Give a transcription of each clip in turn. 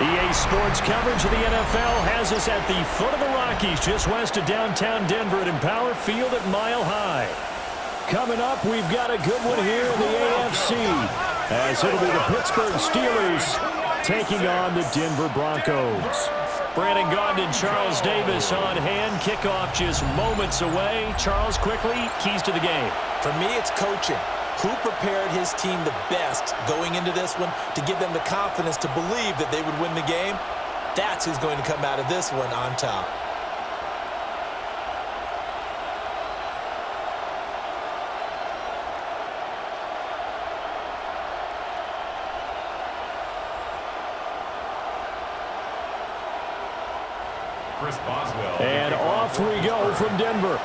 EA Sports coverage of the NFL has us at the foot of the Rockies, just west of downtown Denver at Empower Field at Mile High. Coming up, we've got a good one here in the AFC, as it'll be the Pittsburgh Steelers taking on the Denver Broncos. Brandon Gaudin and Charles Davis on hand. Kickoff just moments away. Charles, quickly, keys to the game. For me, it's coaching. Who prepared his team the best going into this one to give them the confidence to believe that they would win the game? That's who's going to come out of this one on top. And off we go from Denver.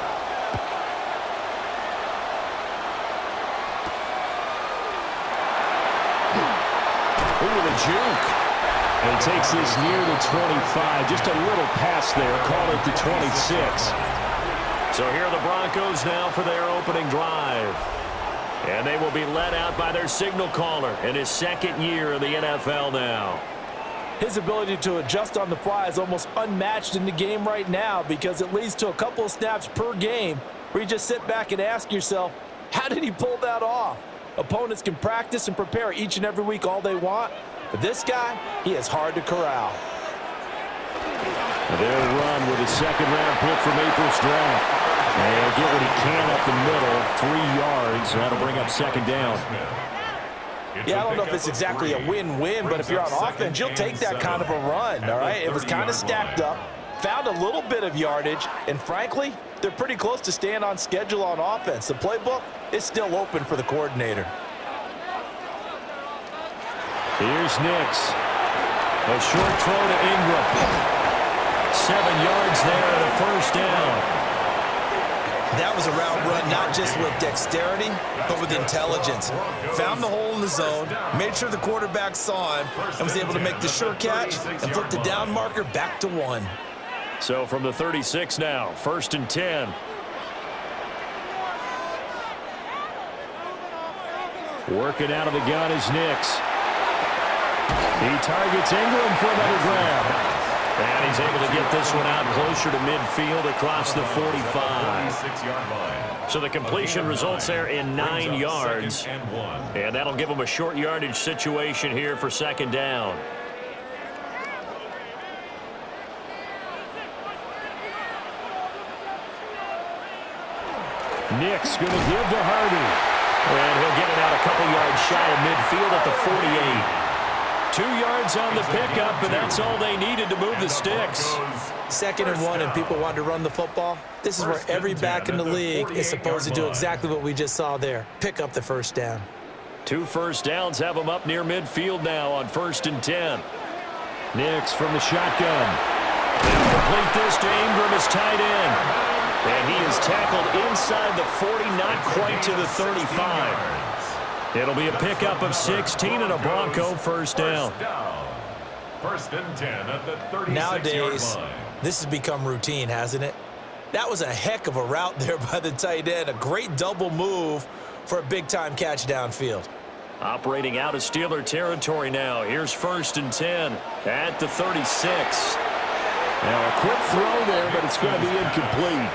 Ooh, the juke. And he takes this near the 25. Just a little pass there. Call it the 26. So here are the Broncos now for their opening drive. And they will be led out by their signal caller in his second year in the NFL now. His ability to adjust on the fly is almost unmatched in the game right now because it leads to a couple of snaps per game where you just sit back and ask yourself, how did he pull that off? Opponents can practice and prepare each and every week all they want, but this guy, he is hard to corral. They'll run with a second-round pick from April's draft. And get what he can up the middle, 3 yards. That'll bring up second down. Yeah, I don't know if it's exactly a win-win, but if you're on offense, you'll take that kind of a run, all right? It was kind of stacked up, found a little bit of yardage, and frankly, they're pretty close to staying on schedule on offense. The playbook is still open for the coordinator. Here's Nix. A short throw to Ingram. 7 yards there and a first down. That was a route run not just with dexterity, but with intelligence. Found the hole in the zone, made sure the quarterback saw him, and was able to make the sure catch and flip the down marker back to 1. So from the 36 now, 1st and 10. Working out of the gun is Nix. He targets Ingram for another grab. And he's able to get this one out closer to midfield across the 45. So the completion results there in 9 yards. And that'll give him a short yardage situation here for second down. Nix going to give to Hardy. And he'll get it out a couple yards shy of midfield at the 48. 2 yards on the pickup, and that's all they needed to move the sticks. 2nd and 1, and people want to run the football. This is where every back in the league is supposed to do exactly what we just saw there. Pick up the first down. 2 first downs have them up near midfield now on 1st and 10. Nix from the shotgun. They'll complete this to Ingram as tight end. And he is tackled inside the 40, not quite to the 35. It'll be a pickup of 16 and a Bronco first down. 1st and 10 at the 36-yard Nowadays, line. this has become routine, hasn't it? That was a heck of a route there by the tight end. A great double move for a big-time catch downfield. Operating out of Steeler territory now. Here's 1st and 10 at the 36. Now a quick throw there, but it's going to be incomplete.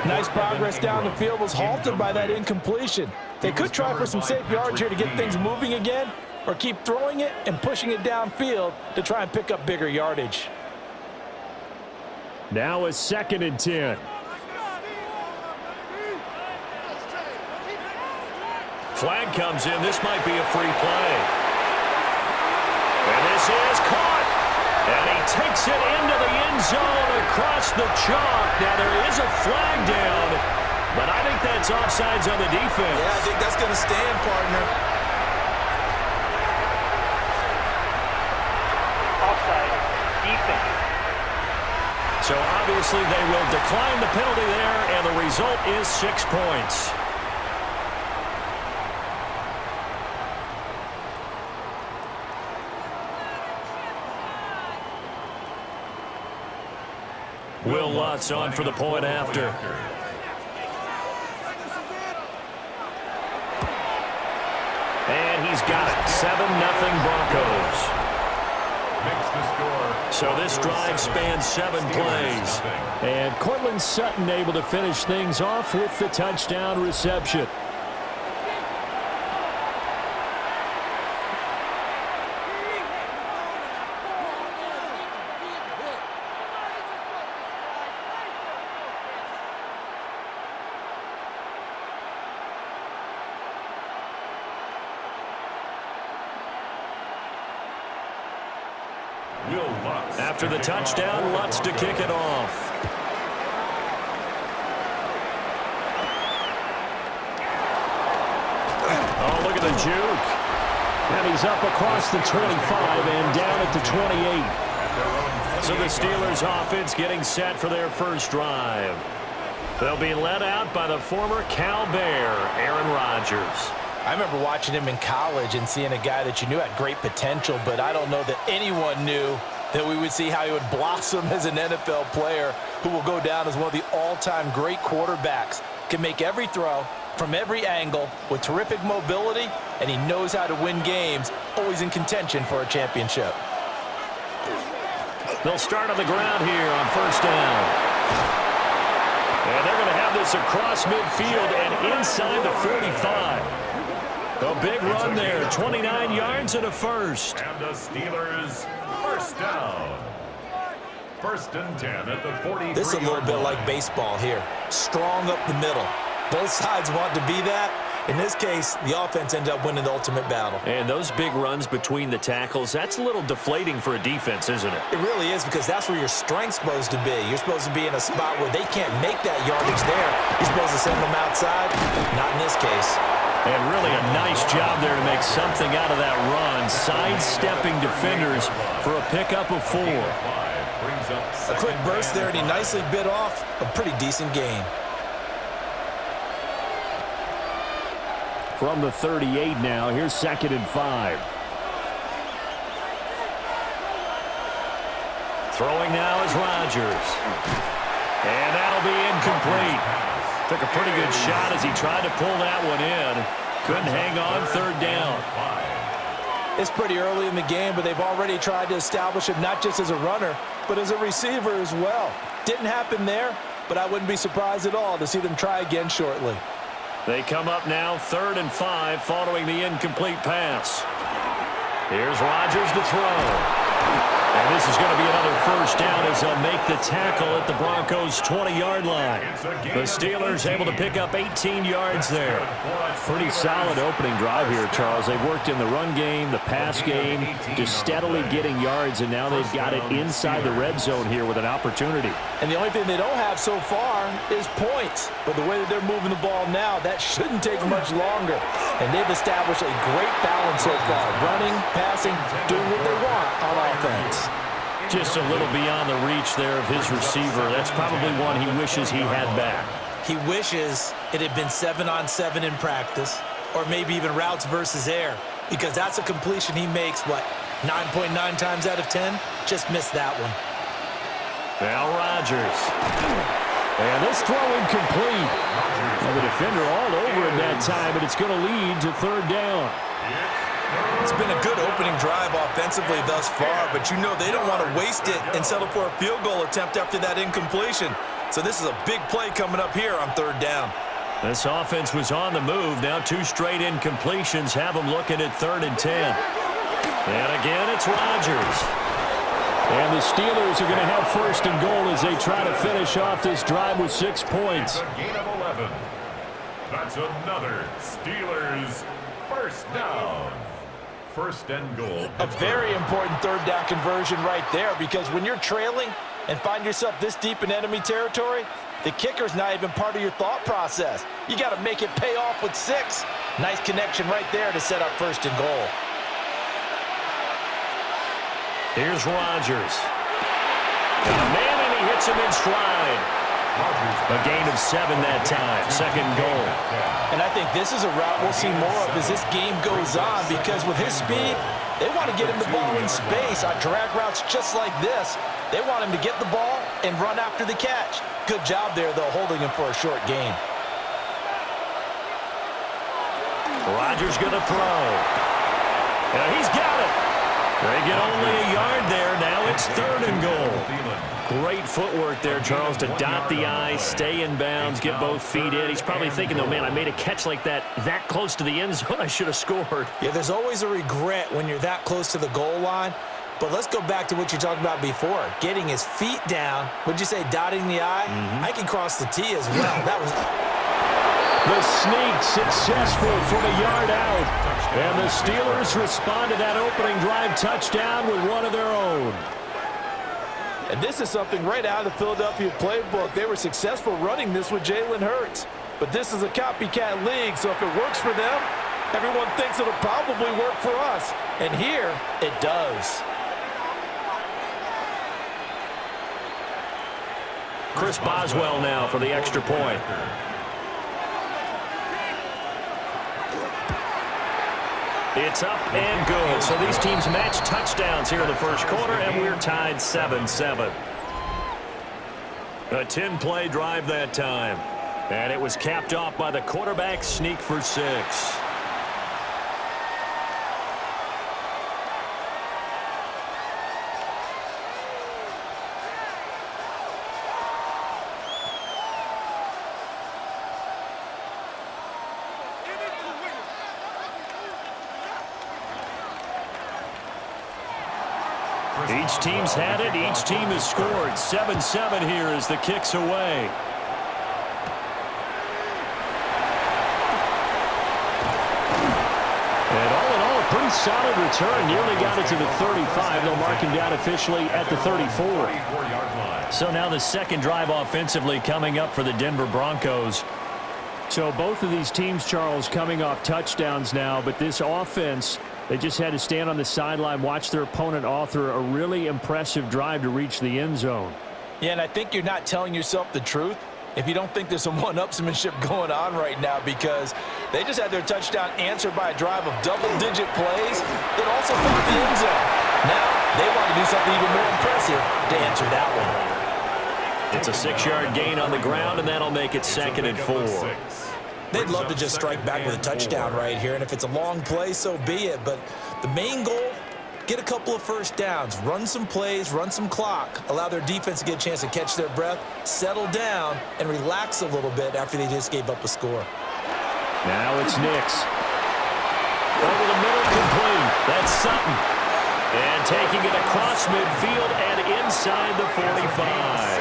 Nice progress down the field was halted by that incompletion. They could try for some safe yards here to get things moving again, or keep throwing it and pushing it downfield to try and pick up bigger yardage. Now a 2nd and 10. Flag comes in. This might be a free play. And this is caught. And he takes it into the end zone across the chalk. Now there is a flag down, but I think that's offsides on the defense. Yeah, I think that's going to stand, partner. Offside, defense. So obviously they will decline the penalty there, and the result is 6 points. Will Lutz on for the point after. And he's got it. 7-0 Broncos. So this drive spans 7 plays. And Cortland Sutton able to finish things off with the touchdown reception. After the touchdown, Lutz to kick it off. Oh, look at the juke. And he's up across the 25 and down at the 28. So the Steelers offense getting set for their first drive. They'll be led out by the former Cal Bear, Aaron Rodgers. I remember watching him in college and seeing a guy that you knew had great potential, but I don't know that anyone knew that we would see how he would blossom as an NFL player who will go down as one of the all-time great quarterbacks. Can make every throw from every angle with terrific mobility, and he knows how to win games, always in contention for a championship. They'll start on the ground here on first down. And they're going to have this across midfield and inside the 45. A big run there, 29 yards and a first. And the Steelers first down. First and 10 at the 43. This is a little bit like baseball here. Strong up the middle. Both sides want to be that. In this case, the offense ended up winning the ultimate battle. And those big runs between the tackles, that's a little deflating for a defense, isn't it? It really is, because that's where your strength's supposed to be. You're supposed to be in a spot where they can't make that yardage there. You're supposed to send them outside. Not in this case. And really a nice job there to make something out of that run, sidestepping defenders for a pickup of 4. A quick burst there, and he nicely bit off a pretty decent gain. From the 38 now, here's 2nd and 5. Throwing now is Rodgers. And that'll be incomplete. Took a pretty good shot as he tried to pull that one in. Couldn't hang on, 3rd down. It's pretty early in the game, but they've already tried to establish him not just as a runner, but as a receiver as well. Didn't happen there, but I wouldn't be surprised at all to see them try again shortly. They come up now 3rd and 5 following the incomplete pass. Here's Rodgers to throw. And this is going to be another first down as they'll make the tackle at the Broncos' 20-yard line. The Steelers able to pick up 18 yards there. Pretty solid opening drive here, Charles. They've worked in the run game, the pass game, just steadily getting yards, and now they've got it inside the red zone here with an opportunity. And the only thing they don't have so far is points. But the way that they're moving the ball now, that shouldn't take much longer. And they've established a great balance so far. Running, passing, doing what they want on offense. Just a little beyond the reach there of his receiver. That's probably one he wishes he had back. He wishes it had been 7-on-7 in practice, or maybe even routes versus air, because that's a completion he makes, 9.9 times out of 10? Just missed that one. Now Rodgers. And this throw incomplete. And the defender all over him that time, but it's going to lead to 3rd down. It's been a good opening drive offensively thus far, but you know they don't want to waste it and settle for a field goal attempt after that incompletion. So this is a big play coming up here on 3rd down. This offense was on the move. Now 2 straight incompletions have them looking at 3rd and 10. And again, it's Rodgers. And the Steelers are going to have 1st and goal as they try to finish off this drive with 6 points. A gain of 11. That's another Steelers first down. 1st and goal. A very important 3rd down conversion right there, because when you're trailing and find yourself this deep in enemy territory, the kicker's not even part of your thought process. You got to make it pay off with 6. Nice connection right there to set up 1st and goal. Here's Rodgers. Got a man, and he hits him in stride. A gain of 7 that time. 2nd goal. And I think this is a route we'll see more of as this game goes on, because with his speed, they want to get him the ball in space on drag routes just like this. They want him to get the ball and run after the catch. Good job there, though, holding him for a short gain. Rodgers going to throw. And he's got it. They get only a yard there. Now it's 3rd and goal. Great footwork there, Charles, to dot the I, stay in bounds, get both feet in. He's probably thinking, oh, man, I made a catch like that close to the end zone. I should have scored. Yeah, there's always a regret when you're that close to the goal line. But let's go back to what you talked about before. Getting his feet down. Would you say dotting the I? I can cross the T as well. That was... The sneak successful from a yard out. And the Steelers respond to that opening drive touchdown with one of their own. And this is something right out of the Philadelphia playbook. They were successful running this with Jalen Hurts. But this is a copycat league, so if it works for them, everyone thinks it'll probably work for us. And here, it does. Chris Boswell now for the extra point. It's up and good. So these teams match touchdowns here in the first quarter, and we're tied 7-7. A 10-play drive that time. And it was capped off by the quarterback sneak for 6. Each team's had it. Each team has scored. 7-7 here as the kick's away. And all in all, a pretty solid return. Nearly got it to the 35. They'll mark him down officially at the 34. So now the second drive offensively coming up for the Denver Broncos. So both of these teams, Charles, coming off touchdowns now, but this offense, they just had to stand on the sideline, watch their opponent author a really impressive drive to reach the end zone. Yeah, and I think you're not telling yourself the truth if you don't think there's some one-upsmanship going on right now, because they just had their touchdown answered by a drive of double-digit plays that also found the end zone. Now they want to do something even more impressive to answer that one. It's a 6-yard gain on the ground, and that'll make it 2nd and 4. They'd love to just strike back with a touchdown right here, and if it's a long play, so be it. But the main goal, get a couple of first downs, run some plays, run some clock, allow their defense to get a chance to catch their breath, settle down, and relax a little bit after they just gave up a score. Now it's Nix. Over the middle, complete. That's Sutton. And taking it across midfield and inside the 45.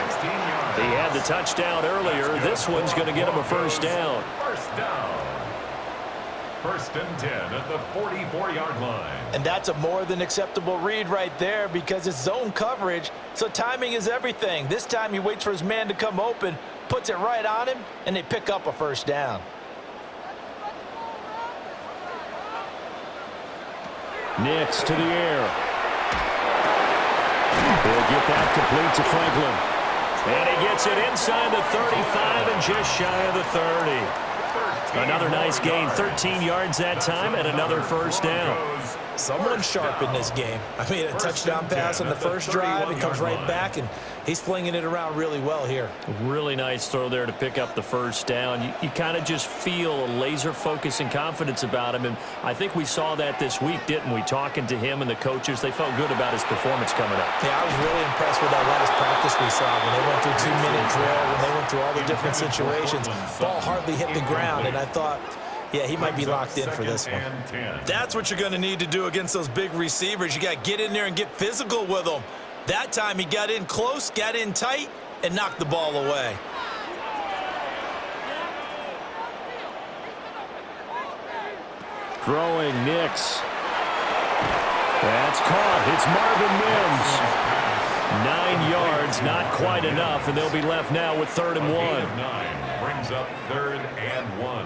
He had the touchdown earlier. This one's going to get him a first down. First down. 1st and 10 at the 44-yard line. And that's a more than acceptable read right there because it's zone coverage, so timing is everything. This time he waits for his man to come open, puts it right on him, and they pick up a first down. Nix to the air. He'll get that complete to Franklin. And he gets it inside the 35 and just shy of the 30. Another nice gain, 13 yards that time, and another first down. Someone sharp in this game. I mean, a touchdown pass on the first drive. It comes right back, and he's flinging it around really well here. Really nice throw there to pick up the first down. You kind of just feel a laser focus and confidence about him, and I think we saw that this week, didn't we? Talking to him and the coaches, they felt good about his performance coming up. Yeah, I was really impressed with that last practice we saw when they went through 2-minute drill, when they went through all the different situations. Ball hardly hit the ground, and I thought, yeah, he might be locked in for this one. That's what you're going to need to do against those big receivers. You got to get in there and get physical with them. That time he got in close, got in tight, and knocked the ball away. Throwing Nix. That's caught. It's Marvin Mims. 9 yards, not quite enough, and they'll be left now with 3rd and 1. Brings up 3rd and 1.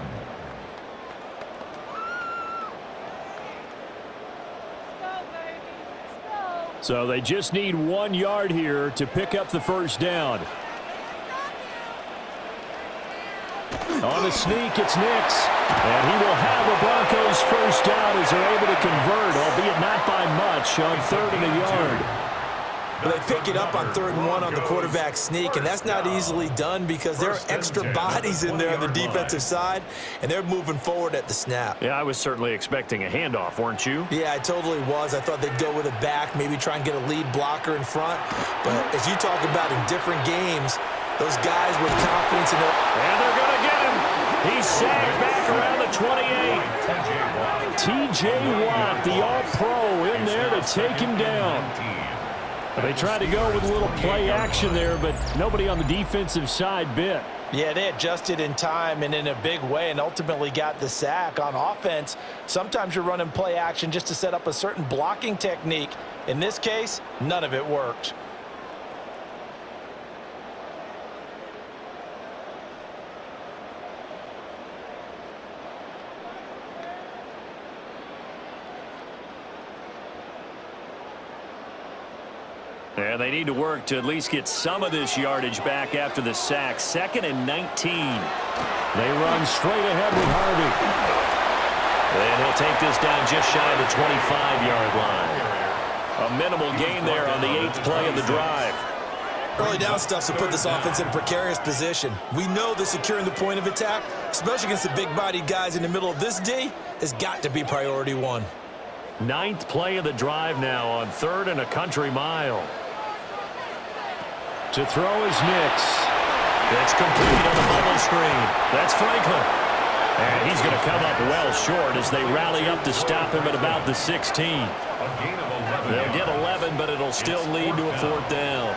So they just need 1 yard here to pick up the first down. On the sneak, it's Nix. And he will have the Broncos first down as they're able to convert, albeit not by much, on 3rd and a yard. Well, they pick it up on 3rd and 1 on the quarterback sneak, and that's not easily done because there are extra bodies in there on the defensive side, and they're moving forward at the snap. Yeah, I was certainly expecting a handoff, weren't you? Yeah, I totally was. I thought they'd go with a back, maybe try and get a lead blocker in front. But as you talk about in different games, those guys with confidence in their... And they're going to get him. He's sagged back around the 28. T.J. Watt, the all-pro, in there to take him down. They tried to go with a little play action there, but nobody on the defensive side bit. Yeah, they adjusted in time and in a big way and ultimately got the sack. On offense, sometimes you're running play action just to set up a certain blocking technique. In this case, none of it worked. And they need to work to at least get some of this yardage back after the sack. 2nd and 19. They run straight ahead with Harvey. And he'll take this down just shy of the 25-yard line. A minimal gain there on the 8th play of the drive. Early down stuff to put this offense in a precarious position. We know that securing the point of attack, especially against the big-bodied guys in the middle of this D, has got to be priority 1. 9th play of the drive now on 3rd and a country mile. To throw is Nix. It's complete on the bubble screen. That's Franklin. And he's going to come up well short as they rally up to stop him at about the 16. They'll get 11, but it'll still lead to a 4th down.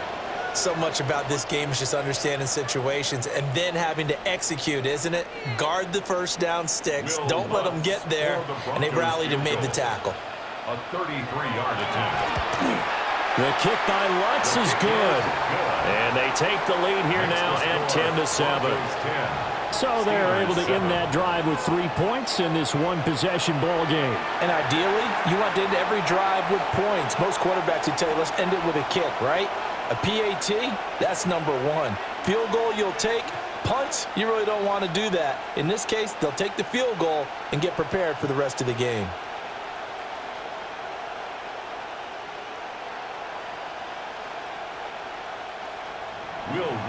So much about this game is just understanding situations and then having to execute, isn't it? Guard the first down sticks. Don't let them get there. And they rallied and made the tackle. A 33-yard attempt. The kick by Lutz is good. And they take the lead here now at 10-7. So they're able to end that drive with 3 points in this one-possession ball game. And ideally, you want to end every drive with points. Most quarterbacks would tell you, let's end it with a kick, right? A PAT, that's number 1. Field goal you'll take. Punts, you really don't want to do that. In this case, they'll take the field goal and get prepared for the rest of the game.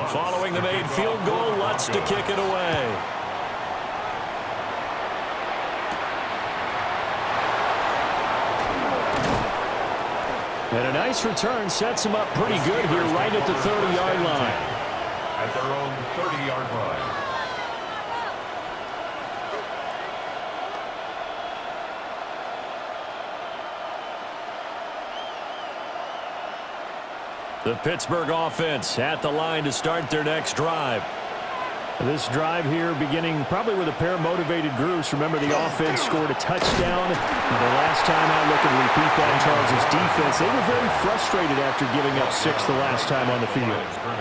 Following the made field goal, Lutz to kick it away. And a nice return sets him up pretty good here right at the 30-yard line. At their own 30-yard line. The Pittsburgh offense at the line to start their next drive. This drive here beginning probably with a pair of motivated groups. Remember, the offense scored a touchdown. The last time I look and repeat that, Charles' defense, they were very frustrated after giving up 6 the last time on the field.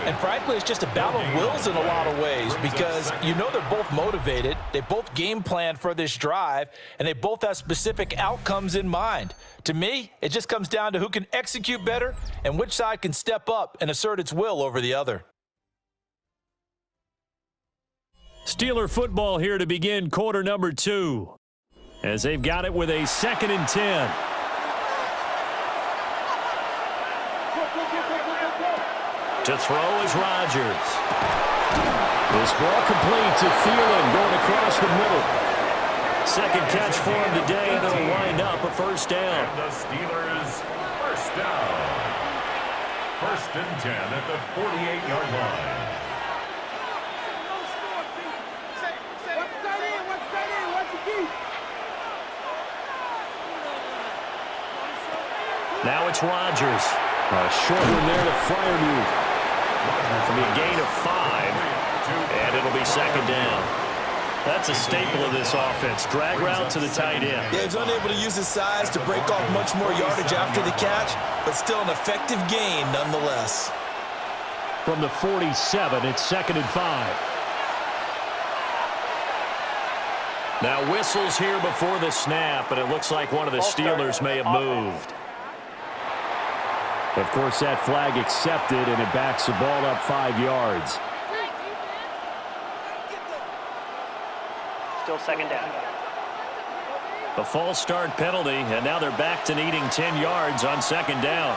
And frankly, it's just a battle of wills in a lot of ways because you know they're both motivated. They both game planned for this drive, and they both have specific outcomes in mind. To me, it just comes down to who can execute better and which side can step up and assert its will over the other. Steeler football here to begin quarter number 2. As they've got it with a 2nd and 10. To throw is Rodgers. This ball complete to Thielen going across the middle. Second catch for him today, and it'll wind up a 1st down. And the Steelers, 1st down. 1st and 10 at the 48-yard line. Now it's Rodgers. A short one there to Freiermuth. It'll be a gain of 5, and it'll be 2nd down. That's a staple of this offense. Drag route to the tight end. Yeah, he's unable to use his size to break off much more yardage after the catch, but still an effective gain nonetheless. From the 47, it's 2nd and 5. Now whistles here before the snap, and it looks like one of the Steelers may have moved. Of course, that flag accepted, and it backs the ball up 5 yards. Still 2nd down. A false start penalty, and now they're back to needing 10 yards on 2nd down.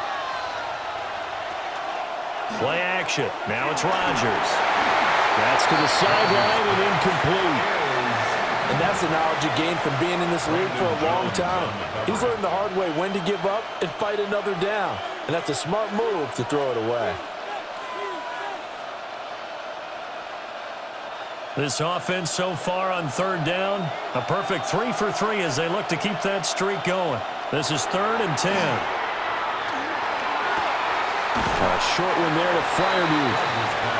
Play action. Now it's Rodgers. That's to the sideline and incomplete. And that's the knowledge you gain from being in this league for a long time. He's learned the hard way when to give up and fight another down. And that's a smart move to throw it away. This offense so far on third down, a perfect 3 for 3 as they look to keep that streak going. This is 3rd and 10. A short one there to Freiermuth.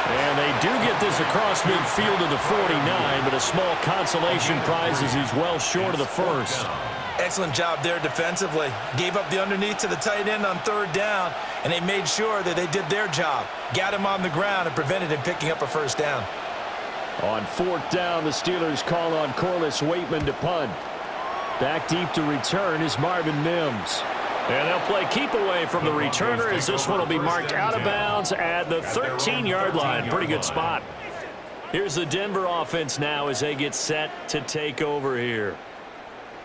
And they do get this across midfield to the 49, but a small consolation prize as he's well short of the first. Excellent job there defensively. Gave up the underneath to the tight end on 3rd down, and they made sure that they did their job. Got him on the ground and prevented him picking up a first down. On 4th down, the Steelers call on Corliss Waitman to punt. Back deep to return is Marvin Mims. And they'll play keep away from the returner as this one will be marked out of bounds at the 13-yard line. Pretty good spot. Here's the Denver offense now as they get set to take over here.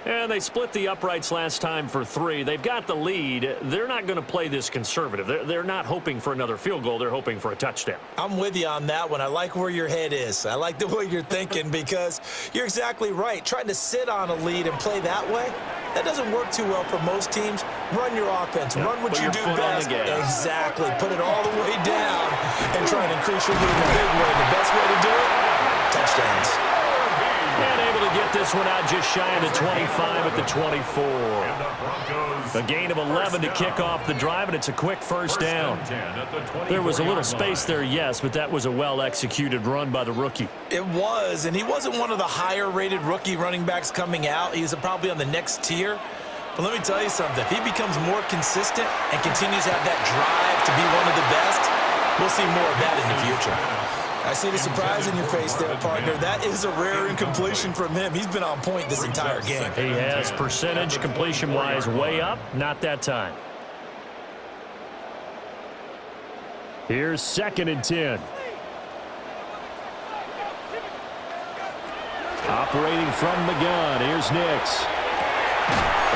And they split the uprights last time for 3. They've got the lead. They're not going to play this conservative. They're not hoping for another field goal. They're hoping for a touchdown. I'm with you on that one. I like where your head is. I like the way you're thinking because you're exactly right. Trying to sit on a lead and play that way, that doesn't work too well for most teams. Run your offense. Run what you do best. Exactly. Put it all the way down and try and increase your lead in a big way. The best way to do it, touchdowns. And able to get this one out just shy of the 25 at the 24. A gain of 11 to kick off the drive, and it's a quick first down. There was a little space there, yes, but that was a well-executed run by the rookie. It was, and he wasn't one of the higher-rated rookie running backs coming out. He's probably on the next tier. But let me tell you something. If he becomes more consistent and continues to have that drive to be one of the best, we'll see more of that in the future. I see the surprise in your face there, partner. That is a rare incompletion from him. He's been on point this entire game. He has percentage completion-wise way up. Not that time. Here's 2nd and 10. Operating from the gun. Here's Nix.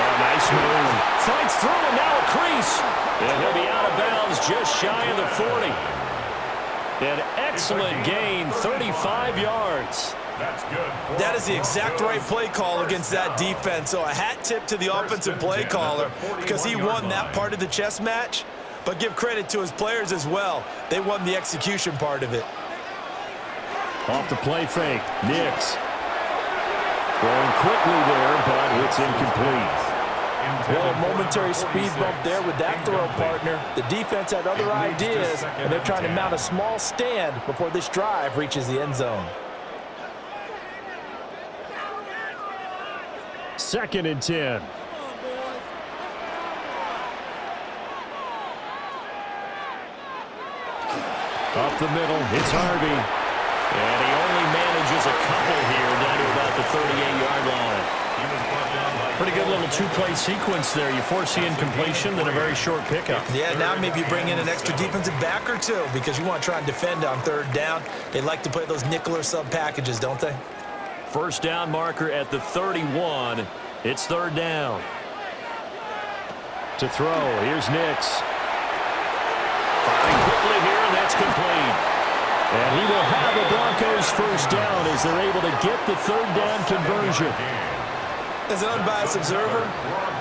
Oh, nice move. Fights through and now a crease. And he'll be out of bounds just shy of the 40. An excellent gain, 35 yards. That's good. That is the exact right play call against that defense. So a hat tip to the offensive play caller because he won that part of the chess match. But give credit to his players as well. They won the execution part of it. Off the play fake, Nix. Throwing quickly there, but it's incomplete. Well, a momentary speed bump there with that throw, partner. The defense had other ideas, and they're trying to mount a small stand before this drive reaches the end zone. 2nd and 10. Up the middle, it's Harvey. And he only manages a couple here down to about the 38-yard line. Pretty good little two-play sequence there. You force the incompletion, then a very short pickup. Yeah, now maybe you bring in an extra defensive back or two because you want to try and defend on 3rd down. They like to play those nickel or sub packages, don't they? First down marker at the 31. It's 3rd down. To throw, here's Nix. Firing quickly here, and that's complete. And he will have the Broncos first down as they're able to get the 3rd down conversion. As an unbiased observer,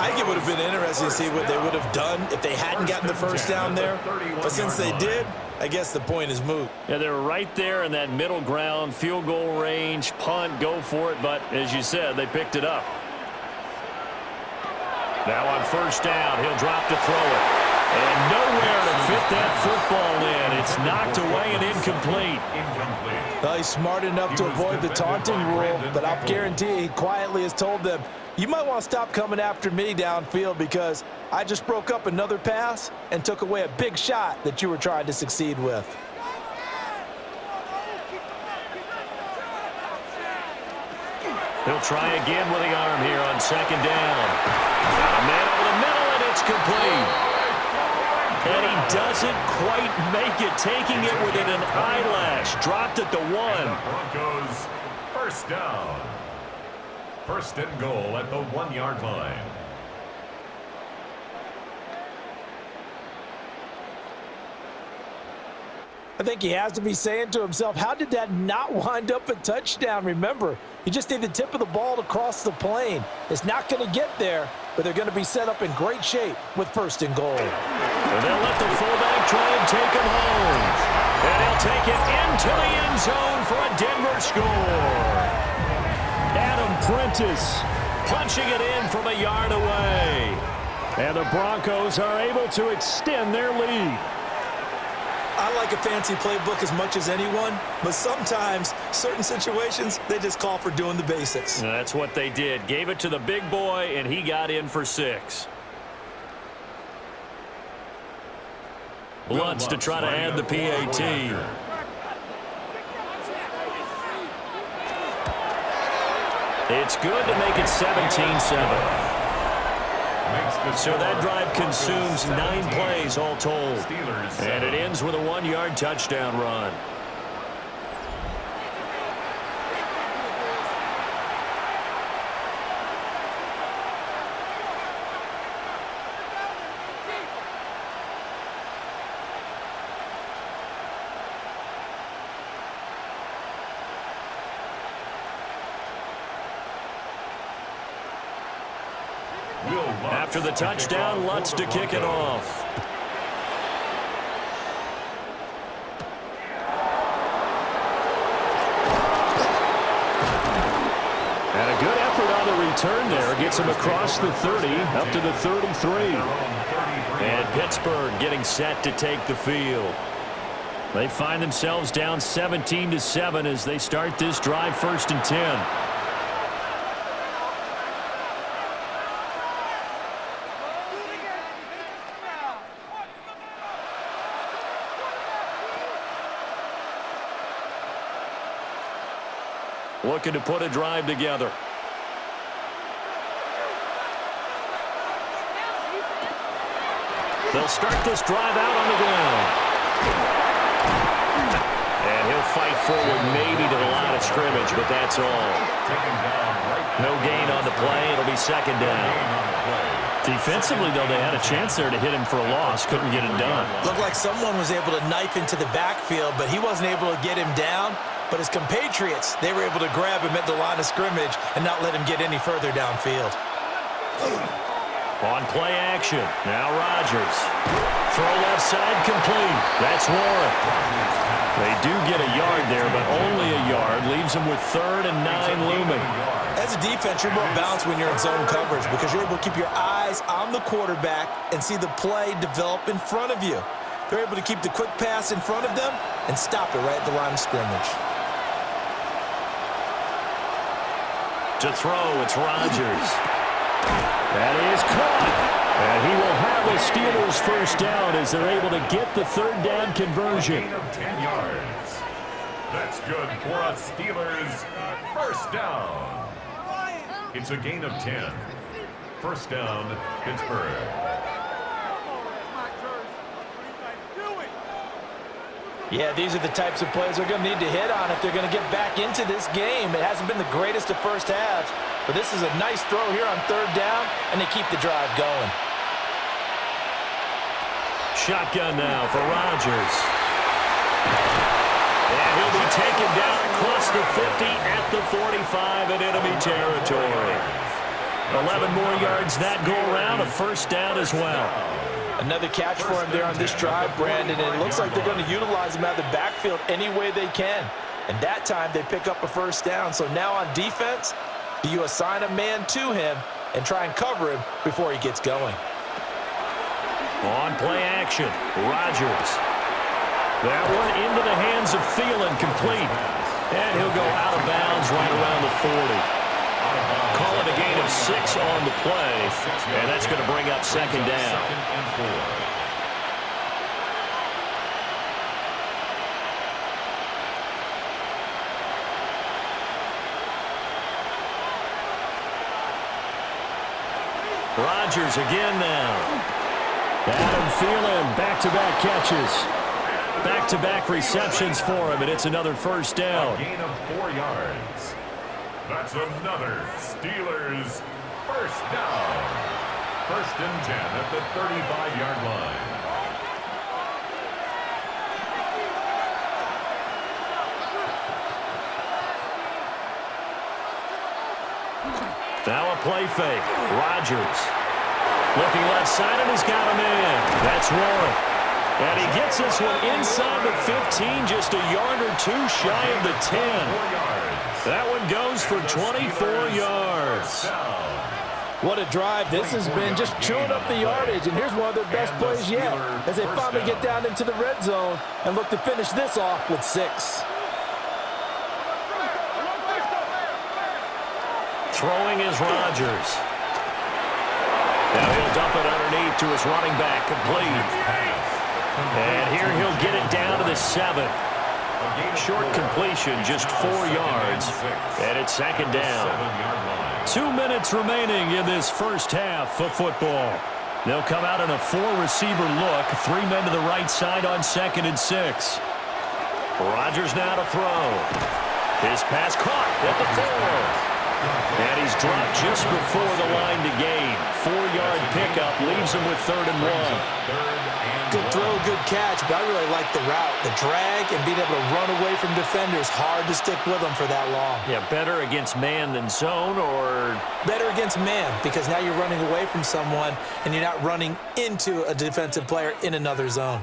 I think it would have been interesting to see what they would have done if they hadn't gotten the first down there. But since they did, I guess the point is moot. Yeah, they were right there in that middle ground, field goal range, punt, go for it. But as you said, they picked it up. Now on first down, he'll drop to throw it. And nowhere to fit that football in. It's knocked away and incomplete. Well, he's smart enough to avoid the taunting rule, but I'll guarantee he quietly has told them, you might want to stop coming after me downfield because I just broke up another pass and took away a big shot that you were trying to succeed with. He'll try again with the arm here on 2nd down. Got a man over the middle, and it's complete. And he doesn't quite make it, taking it within an eyelash. Dropped at the 1. Broncos first down. 1st and goal at the 1-yard line. I think he has to be saying to himself, how did that not wind up a touchdown? Remember, you just need the tip of the ball to cross the plane. It's not going to get there, but they're going to be set up in great shape with 1st and goal. And they'll let the fullback try and take him home. And he'll take it into the end zone for a Denver score. Adam Prentice punching it in from a yard away. And the Broncos are able to extend their lead. I like a fancy playbook as much as anyone, but sometimes certain situations, they just call for doing the basics. That's what they did. Gave it to the big boy, and he got in for 6. Lutz to try to add the PAT. It's good to make it 17-7. So that drive consumes 9 plays all told. And it ends with a 1-yard touchdown run. After the touchdown, Lutz to kick it off. And a good effort on the return there. Gets him across the 30, up to the 33. And Pittsburgh getting set to take the field. They find themselves down 17-7 as they start this drive 1st and 10. Looking to put a drive together. They'll start this drive out on the ground. And he'll fight forward maybe to the line of scrimmage, but that's all. No gain on the play. It'll be 2nd down. Defensively, though, they had a chance there to hit him for a loss. Couldn't get it done. Looked like someone was able to knife into the backfield, but he wasn't able to get him down. But his compatriots, they were able to grab him at the line of scrimmage and not let him get any further downfield. On play action, now Rodgers. Throw left side complete. That's Warren. They do get a yard there, but only a yard. Leaves them with 3rd and 9 looming. As a defense, you're more balanced when you're in zone coverage because you're able to keep your eyes on the quarterback and see the play develop in front of you. They're able to keep the quick pass in front of them and stop it right at the line of scrimmage. To throw, it's Rodgers. That is caught. And he will have the Steelers 1st down as they're able to get the 3rd down conversion. Gain of 10 yards. That's good for a Steelers 1st down. It's a gain of 10. 1st down, Pittsburgh. Yeah, these are the types of plays they're going to need to hit on if they're going to get back into this game. It hasn't been the greatest of first halves, but this is a nice throw here on 3rd down, and they keep the drive going. Shotgun now for Rodgers. And he'll be taken down across the 50 at the 45 in enemy territory. 11 more yards that go around, a 1st down as well. Another catch for him there on this drive, Brandon, and it looks like they're going to utilize him out of the backfield any way they can. And that time they pick up a 1st down. So now on defense, do you assign a man to him and try and cover him before he gets going? On play action, Rodgers. That one into the hands of Thielen, complete. And he'll go out of bounds right around the 40. Call it a gain of 6 on the play, and that's going to bring up 2nd down. Rodgers again now. Adam Thielen, back-to-back catches. Back-to-back receptions for him, and it's another 1st down. A gain of 4 yards. That's another Steelers 1st down. 1st and 10 at the 35-yard line. Now a play fake. Rodgers. Looking left side, and he's got him in. That's one. And he gets this one inside the 15, just a yard or two shy of the 10. That one goes for 24 yards. What a drive. This has been just chewing up the yardage, and here's one of their best plays yet as they finally get down into the red zone and look to finish this off with 6. Throwing is Rodgers. Now he'll dump it underneath to his running back, complete. And here he'll get it down to the 7. Short completion, just 4 yards. And it's second down. 2 minutes remaining in this first half of football. They'll come out in a 4-receiver look. 3 men to the right side on 2nd and 6. Rodgers now to throw. His pass caught at the 4. And he's dropped just before the line to gain. 4-yard pickup leaves him with 3rd and 1. Good throw, good catch, but I really like the route. The drag and being able to run away from defenders. Hard to stick with them for that long. Yeah, better against man than zone, or? Better against man, because now you're running away from someone and you're not running into a defensive player in another zone.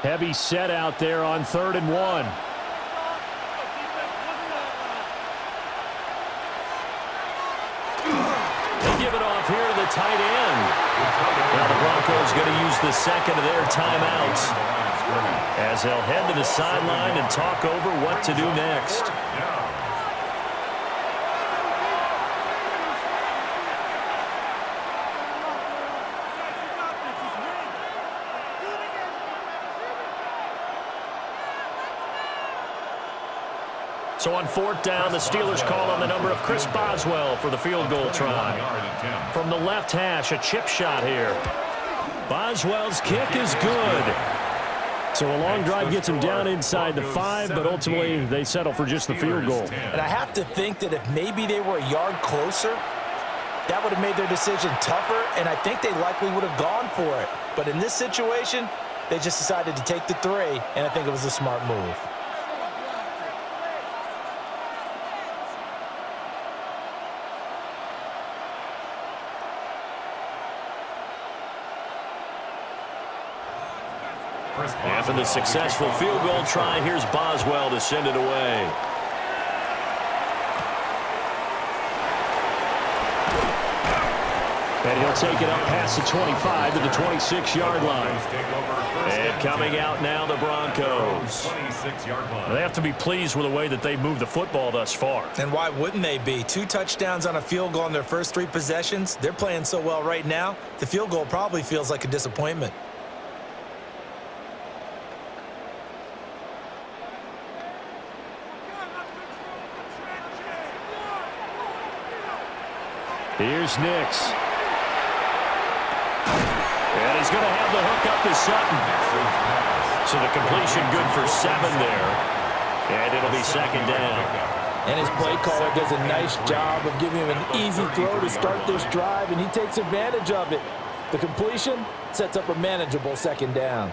Heavy set out there on 3rd and 1. They give it off here to the tight end. Now the Broncos going to use the second of their timeouts as they'll head to the sideline and talk over what to do next. So on 4th down, the Steelers call on the number of Chris Boswell for the field goal try. From the left hash, a chip shot here. Boswell's kick is good. So a long drive gets him down inside the 5, but ultimately they settle for just the field goal. And I have to think that if maybe they were a yard closer, that would have made their decision tougher, and I think they likely would have gone for it. But in this situation, they just decided to take the 3, and I think it was a smart move. After the successful field goal try, here's Boswell to send it away. And he'll take it up past the 25 to the 26-yard line. And coming out now, the Broncos. They have to be pleased with the way that they moved the football thus far. And why wouldn't they be? 2 touchdowns on a field goal in their first 3 possessions. They're playing so well right now, the field goal probably feels like a disappointment. Here's Nix. And he's going to have the hook up to Sutton. So the completion good for 7 there. And it'll be second down. And his play caller does a nice job of giving him an easy throw to start this drive, and he takes advantage of it. The completion sets up a manageable second down.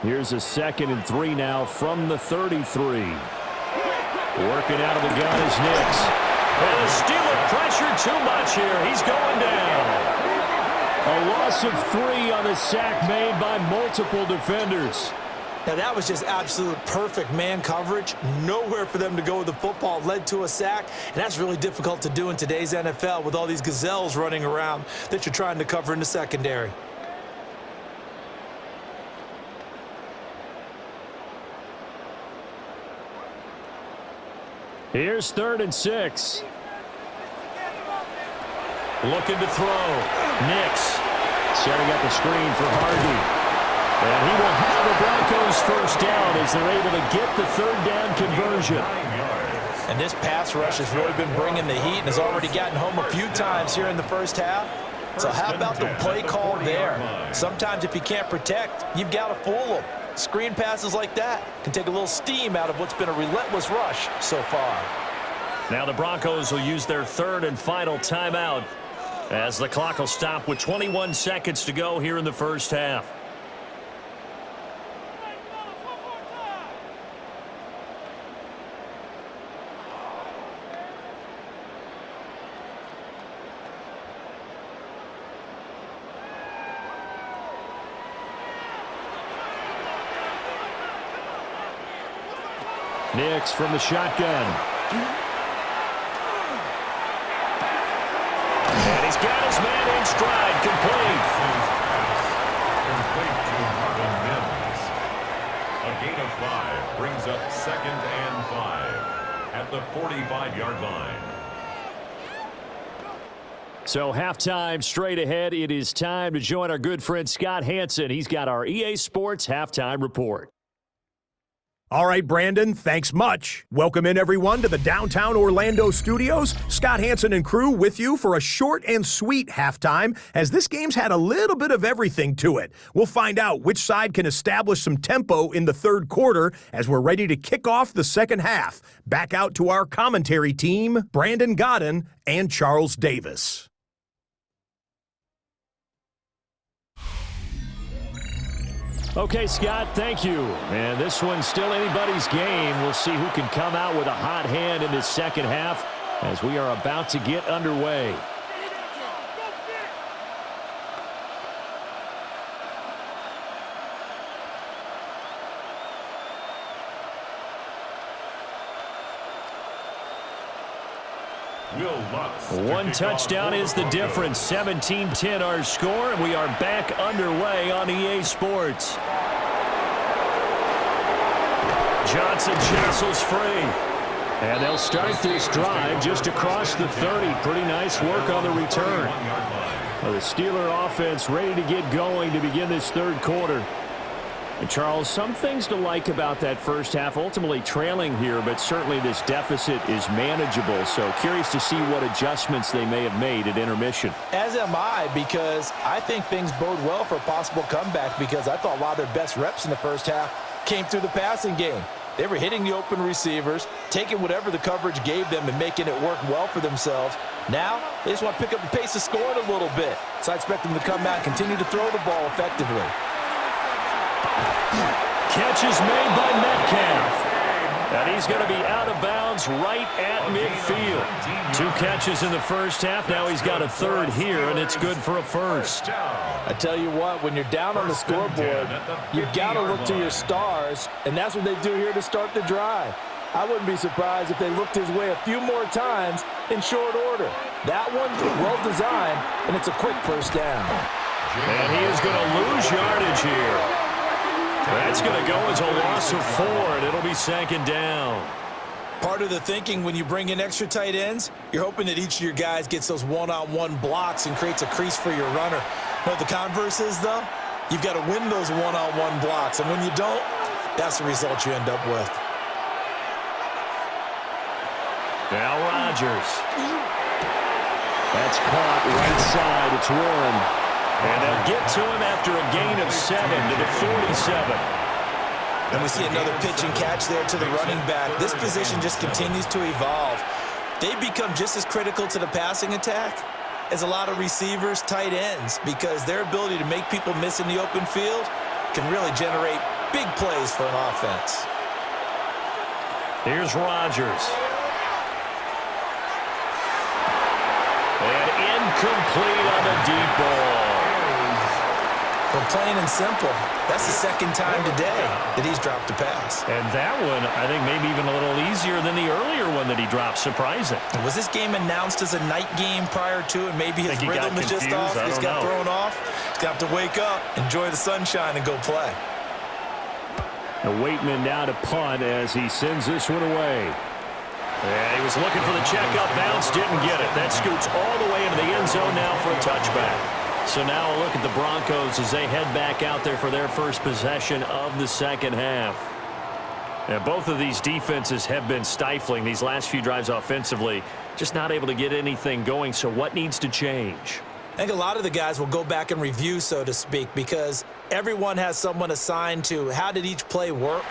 Here's a 2nd and 3 now from the 33. Working out of the gun is Nix. And the Steelers pressure too much here. He's going down. A loss of 3 on the sack made by multiple defenders. Now that was just absolute perfect man coverage. Nowhere for them to go with the football. Led to a sack. And that's really difficult to do in today's NFL with all these gazelles running around that you're trying to cover in the secondary. Here's 3rd and 6. Looking to throw. Nix setting up a screen for Hardy. And he will have the Broncos first down as they're able to get the 3rd down conversion. And this pass rush has really been bringing the heat and has already gotten home a few times here in the first half. So how about the play call there? Sometimes if you can't protect, you've got to fool them. Screen passes like that can take a little steam out of what's been a relentless rush so far. Now the Broncos will use their third and final timeout as the clock will stop with 21 seconds to go here in the first half. Nix from the shotgun. And he's got his man in stride, complete. Complete to Marvin Mims. A gain of 5 brings up 2nd and 5 at the 45-yard line. So halftime straight ahead. It is time to join our good friend Scott Hanson. He's got our EA Sports halftime report. All right, Brandon, thanks much. Welcome in, everyone, to the downtown Orlando studios. Scott Hanson and crew with you for a short and sweet halftime, as this game's had a little bit of everything to it. We'll find out which side can establish some tempo in the third quarter as we're ready to kick off the second half. Back out to our commentary team, Brandon Godden and Charles Davis. Okay, Scott, thank you. And this one's still anybody's game. We'll see who can come out with a hot hand in this second half as we are about to get underway. One touchdown is the difference. 17-10 our score, and we are back underway on EA Sports. Johnson jostles free. And they'll start this drive just across the 30. Pretty nice work on the return. Well, the Steeler offense ready to get going to begin this third quarter. And Charles, some things to like about that first half, ultimately trailing here, but certainly this deficit is manageable. So curious to see what adjustments they may have made at intermission. As am I, because I think things bode well for a possible comeback, because I thought a lot of their best reps in the first half came through the passing game. They were hitting the open receivers, taking whatever the coverage gave them and making it work well for themselves. Now, they just want to pick up the pace of scoring a little bit. So I expect them to come out and continue to throw the ball effectively. Catch is made by Metcalf. And he's going to be out of bounds right at midfield. 2 catches in the first half. Now he's got a third here, and it's good for a first. I tell you what, when you're down on the scoreboard, you've got to look to your stars, and that's what they do here to start the drive. I wouldn't be surprised if they looked his way a few more times in short order. That one, well designed, and it's a quick first down. And he is going to lose yardage here. That's going to go as a loss of 4, and it'll be 2nd down. Part of the thinking when you bring in extra tight ends, you're hoping that each of your guys gets those one-on-one blocks and creates a crease for your runner. What the converse is, though, you've got to win those one-on-one blocks, and when you don't, that's the result you end up with. Now Rodgers. That's caught right side. It's Warren. And they'll get to him after a gain of 7 to the 47. And we see another pitch and catch there to the running back. This position just continues to evolve. They become just as critical to the passing attack as a lot of receivers, tight ends, because their ability to make people miss in the open field can really generate big plays for an offense. Here's Rodgers. And incomplete on the deep ball. But plain and simple, that's the second time today that he's dropped a pass. And that one, I think, maybe even a little easier than the earlier one that he dropped. Surprising. Was this game announced as a night game prior to, and maybe his rhythm is just off? He's got thrown off. He's got to wake up, enjoy the sunshine, and go play. The Waitman now to punt as he sends this one away. And he was looking for the checkup bounce, didn't get it. That scoots all the way into the end zone now for a touchback. So now a look at the Broncos as they head back out there for their first possession of the second half. Now, both of these defenses have been stifling these last few drives offensively, just not able to get anything going. So what needs to change? I think a lot of the guys will go back and review, so to speak, because everyone has someone assigned to how did each play work.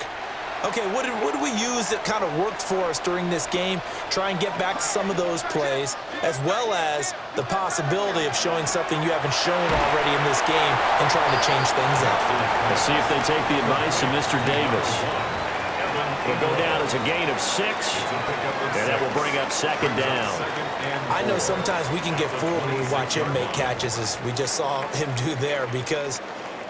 Okay, what did we use that kind of worked for us during this game? Try and get back to some of those plays, as well as the possibility of showing something you haven't shown already in this game and trying to change things up. Let's see if they take the advice of Mr. Davis. It'll go down as a gain of 6, and that will bring up second down. I know sometimes we can get fooled when we watch him make catches, as we just saw him do there, because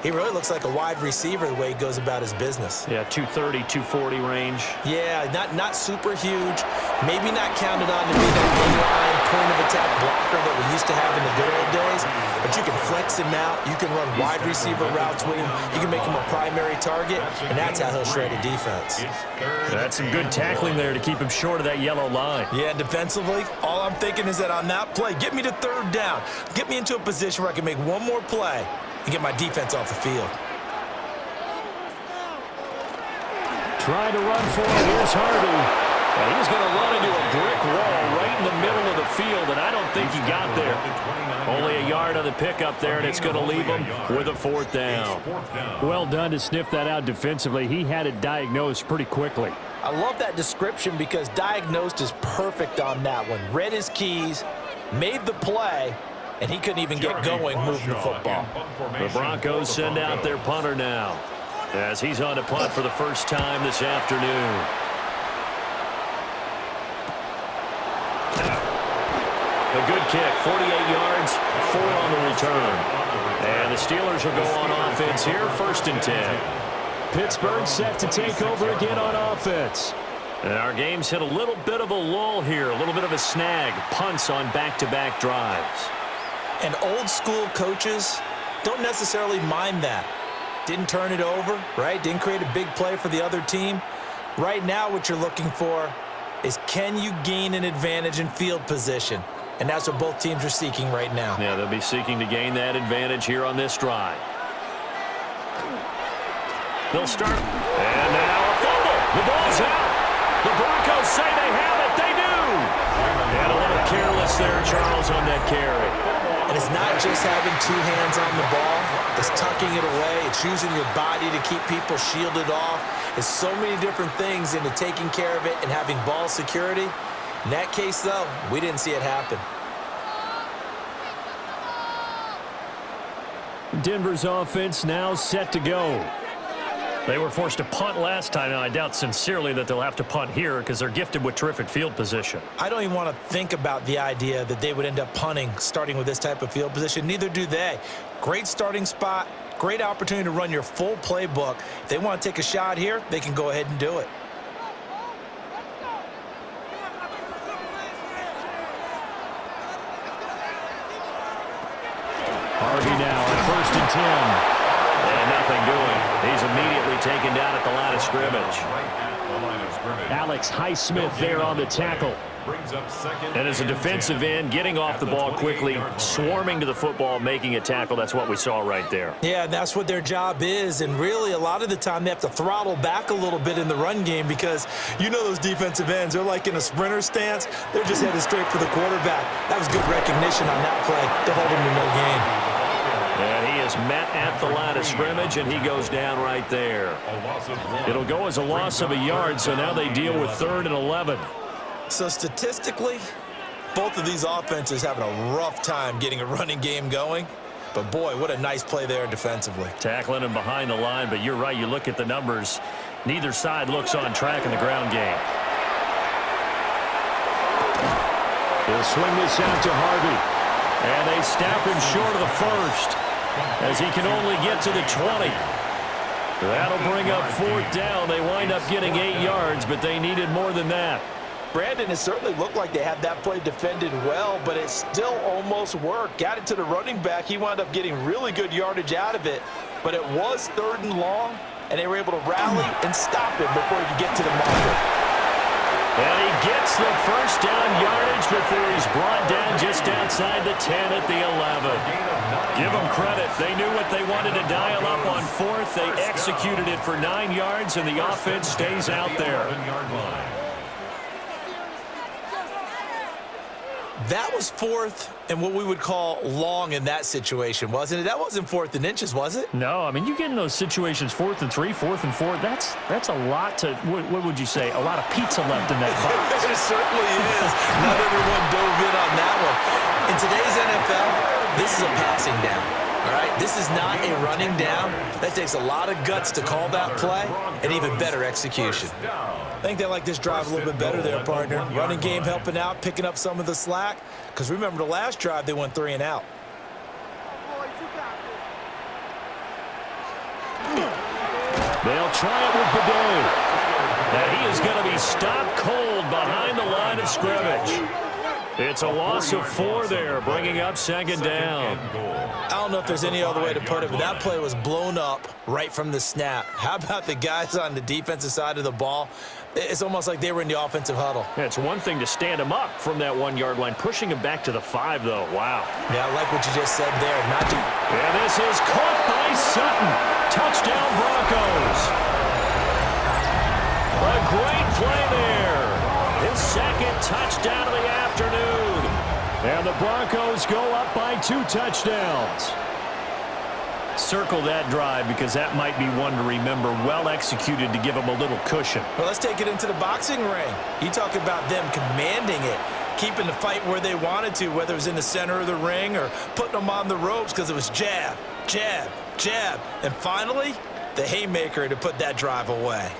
he really looks like a wide receiver the way he goes about his business. Yeah, 230, 240 range. Yeah, not super huge. Maybe not counted on to be that in-line point-of-attack blocker that we used to have in the good old days. But you can flex him out. You can run wide receiver routes with him. You can make him a primary target, and that's how he'll shred a defense. That's some good tackling there to keep him short of that yellow line. Yeah, defensively, all I'm thinking is that on that play, get me to third down. Get me into a position where I can make one more play and get my defense off the field. Trying to run for it. Here's Harvey. And he's going to run into a brick wall right in the middle of the field, and I don't think he got there. Only a yard on the pickup there, and it's going to leave him with a 4th down. Well done to sniff that out defensively. He had it diagnosed pretty quickly. I love that description because diagnosed is perfect on that one. Read his keys, made the play, and he couldn't even get going moving the football. The Broncos send out their punter now, as he's on to punt for the first time this afternoon. A good kick, 48 yards, 4 on the return. And the Steelers will go on offense here, 1st and 10. Pittsburgh set to take over again on offense. And our game's hit a little bit of a lull here, a little bit of a snag. Punts on back-to-back drives. And old-school coaches don't necessarily mind that. Didn't turn it over, right? Didn't create a big play for the other team. Right now what you're looking for is, can you gain an advantage in field position? And that's what both teams are seeking right now. Yeah, they'll be seeking to gain that advantage here on this drive. They'll start. And now a fumble. The ball's out. The Broncos say they have it. They do. And a little careless there, Charles, on that carry. And it's not just having 2 hands on the ball. It's tucking it away. It's using your body to keep people shielded off. It's so many different things into taking care of it and having ball security. In that case, though, we didn't see it happen. Denver's offense now set to go. They were forced to punt last time. Now, I doubt sincerely that they'll have to punt here because they're gifted with terrific field position. I don't even want to think about the idea that they would end up punting starting with this type of field position. Neither do they. Great starting spot, great opportunity to run your full playbook. If they want to take a shot here, they can go ahead and do it. Harvey now at 1st and 10. And nothing doing. He's immediately taken down at the line of scrimmage. Alex Highsmith there on the tackle. And as a defensive end, getting off the ball quickly, swarming to the football, making a tackle. That's what we saw right there. Yeah, that's what their job is. And really, a lot of the time, they have to throttle back a little bit in the run game because you know those defensive ends, they're like in a sprinter stance. They're just headed straight for the quarterback. That was good recognition on that play to hold him to no gain. And he is met at the line of scrimmage, and he goes down right there. It'll go as a loss of a yard, so now they deal with 3rd and 11. So statistically, both of these offenses having a rough time getting a running game going. But, boy, what a nice play there defensively. Tackling him behind the line, but you're right. You look at the numbers. Neither side looks on track in the ground game. He'll swing this out to Harvey. And they snap him short of the 1st as he can only get to the 20. That'll bring up 4th down. They wind up getting 8 yards, but they needed more than that. Brandon, it certainly looked like they had that play defended well, but it still almost worked. Got it to the running back. He wound up getting really good yardage out of it, but it was 3rd and long, and they were able to rally and stop him before he could get to the marker. And he gets the 1st down yardage before he's brought down just outside the 10 at the 11. Give them credit. They knew what they wanted to dial up on 4th. They executed it for 9 yards, and the offense stays out there. That was 4th and what we would call long in that situation, wasn't it? That wasn't 4th and inches, was it? No, I mean, you get in those situations 4th and 3, 4th and 4. That's a lot to, what would you say, a lot of pizza left in that box. It certainly is. Not everyone dove in on that one. In today's NFL, this is a passing down. All right, this is not a running down. That takes a lot of guts to call that play and even better execution. I think they like this drive a little bit better there, partner. Running game helping out, picking up some of the slack. Because remember, the last drive, they went 3 and out. They'll try it with Bidet. And he is going to be stopped cold behind the line of scrimmage. It's a loss of 4 there, bringing up 2nd down. I don't know if there's any other way to put it, but that play was blown up right from the snap. How about the guys on the defensive side of the ball? It's almost like they were in the offensive huddle. Yeah, it's one thing to stand him up from that 1-yard line. Pushing him back to the 5, though. Wow. Yeah, I like what you just said there. And this is caught by Sutton. Touchdown, Broncos. A great play there. His 2nd touchdown of the afternoon. And the Broncos go up by 2 touchdowns. Circle that drive because that might be one to remember. Well executed to give them a little cushion. Well, let's take it into the boxing ring. You talk about them commanding it, keeping the fight where they wanted to, whether it was in the center of the ring or putting them on the ropes because it was jab, jab, jab. And finally, the haymaker to put that drive away.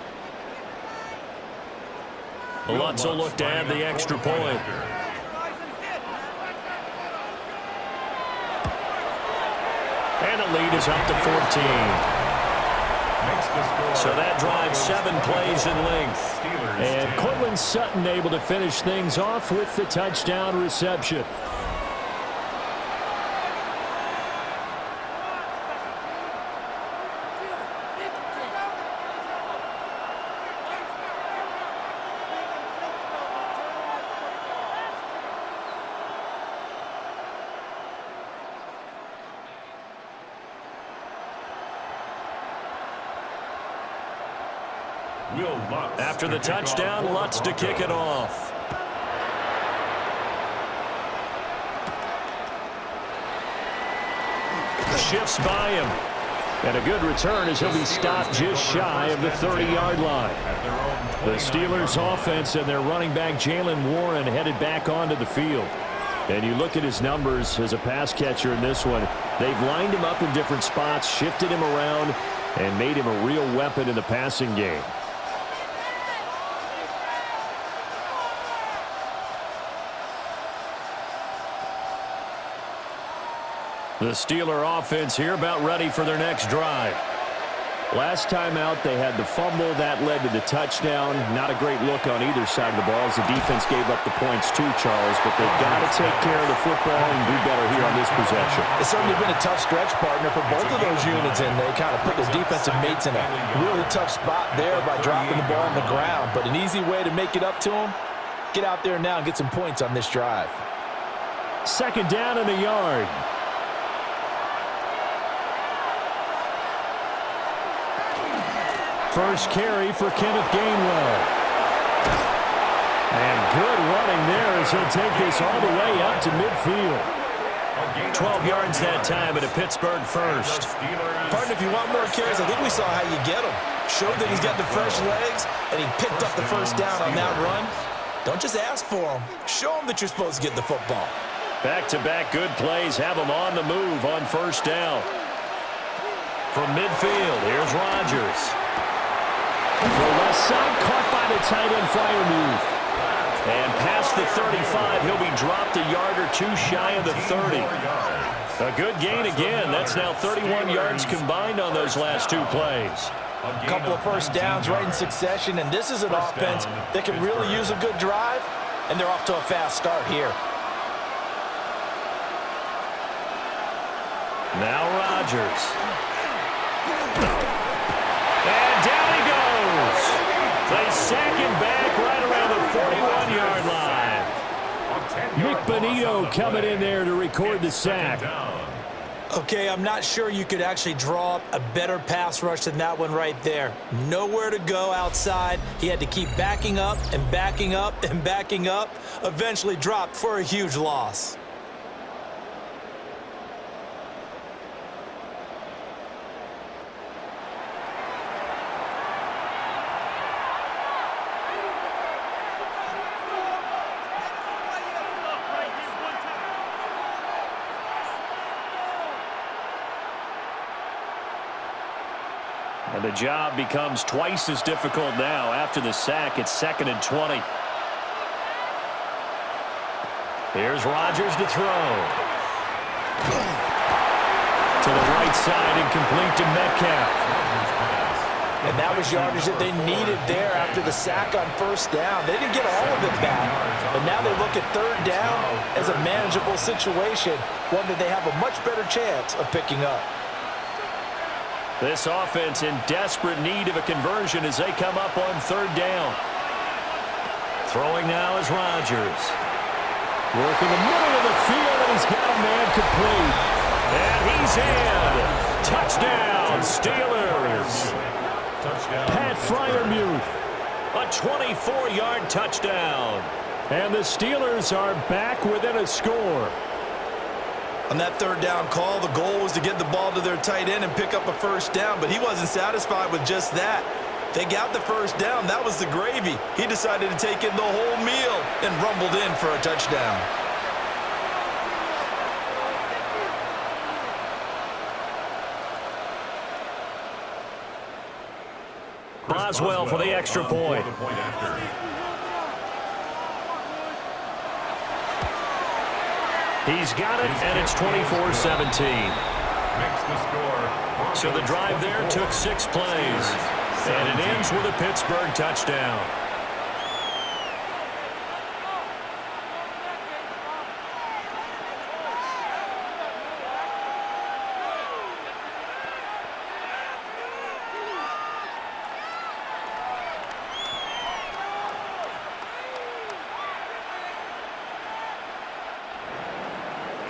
Lutz will look to add the extra point. And the lead is up to 14. So that drives 7 plays in length. And Cortland Sutton able to finish things off with the touchdown reception. After the touchdown, Lutz to kick it off. Shifts by him. And a good return as he'll be stopped just shy of the 30-yard line. The Steelers offense and their running back Jalen Warren headed back onto the field. And you look at his numbers as a pass catcher in this one. They've lined him up in different spots, shifted him around, and made him a real weapon in the passing game. The Steeler offense here about ready for their next drive. Last time out, they had the fumble. That led to the touchdown. Not a great look on either side of the ball as the defense gave up the points too, Charles. But they've got to take care of the football and do better here on this possession. It's certainly been a tough stretch, partner, for both of those units, and they kind of put their defensive mates in a really tough spot there by dropping the ball on the ground. But an easy way to make it up to them, get out there now and get some points on this drive. 2nd down in the yard. First carry for Kenneth Gainwell. And good running there as he'll take this all the way up to midfield. 12 yards that time at a Pittsburgh first. Partner, if you want more carries, I think we saw how you get them. Showed that he's got the fresh legs, and he picked up the first down on that run. Don't just ask for them. Show them that you're supposed to get the football. Back-to-back good plays have them on the move on first down. From midfield, here's Rodgers. For left side, caught by the tight end flyer move. And past the 35, he'll be dropped a yard or 2 shy of the 30. A good gain again. That's now 31 yards combined on those last 2 plays. A couple of first downs right in succession, and this is an offense that can really use a good drive, and they're off to a fast start here. Now Rodgers. And down he goes. They sack him back right around the 41-yard line. Nick Bonito coming in there to record the sack. Okay, I'm not sure you could actually draw up a better pass rush than that one right there. Nowhere to go outside. He had to keep backing up and backing up and backing up. Eventually dropped for a huge loss. And the job becomes twice as difficult now after the sack. It's 2nd and 20. Here's Rodgers to throw. To the right side, incomplete to Metcalf. And that was yardage that they needed there after the sack on 1st down. They didn't get all of it back, but now they look at 3rd down as a manageable situation, one that they have a much better chance of picking up. This offense in desperate need of a conversion as they come up on 3rd down. Throwing now is Rodgers. Working the middle of the field, and he's got a man complete. And he's in. Touchdown, Steelers. Pat Freiermuth, a 24-yard touchdown. And the Steelers are back within a score. On that 3rd down call, the goal was to get the ball to their tight end and pick up a 1st down, but he wasn't satisfied with just that. They got the 1st down. That was the gravy. He decided to take in the whole meal and rumbled in for a touchdown. Boswell for the extra point. He's got it, and it's 24-17. So the drive there took 6 plays, and it ends with a Pittsburgh touchdown.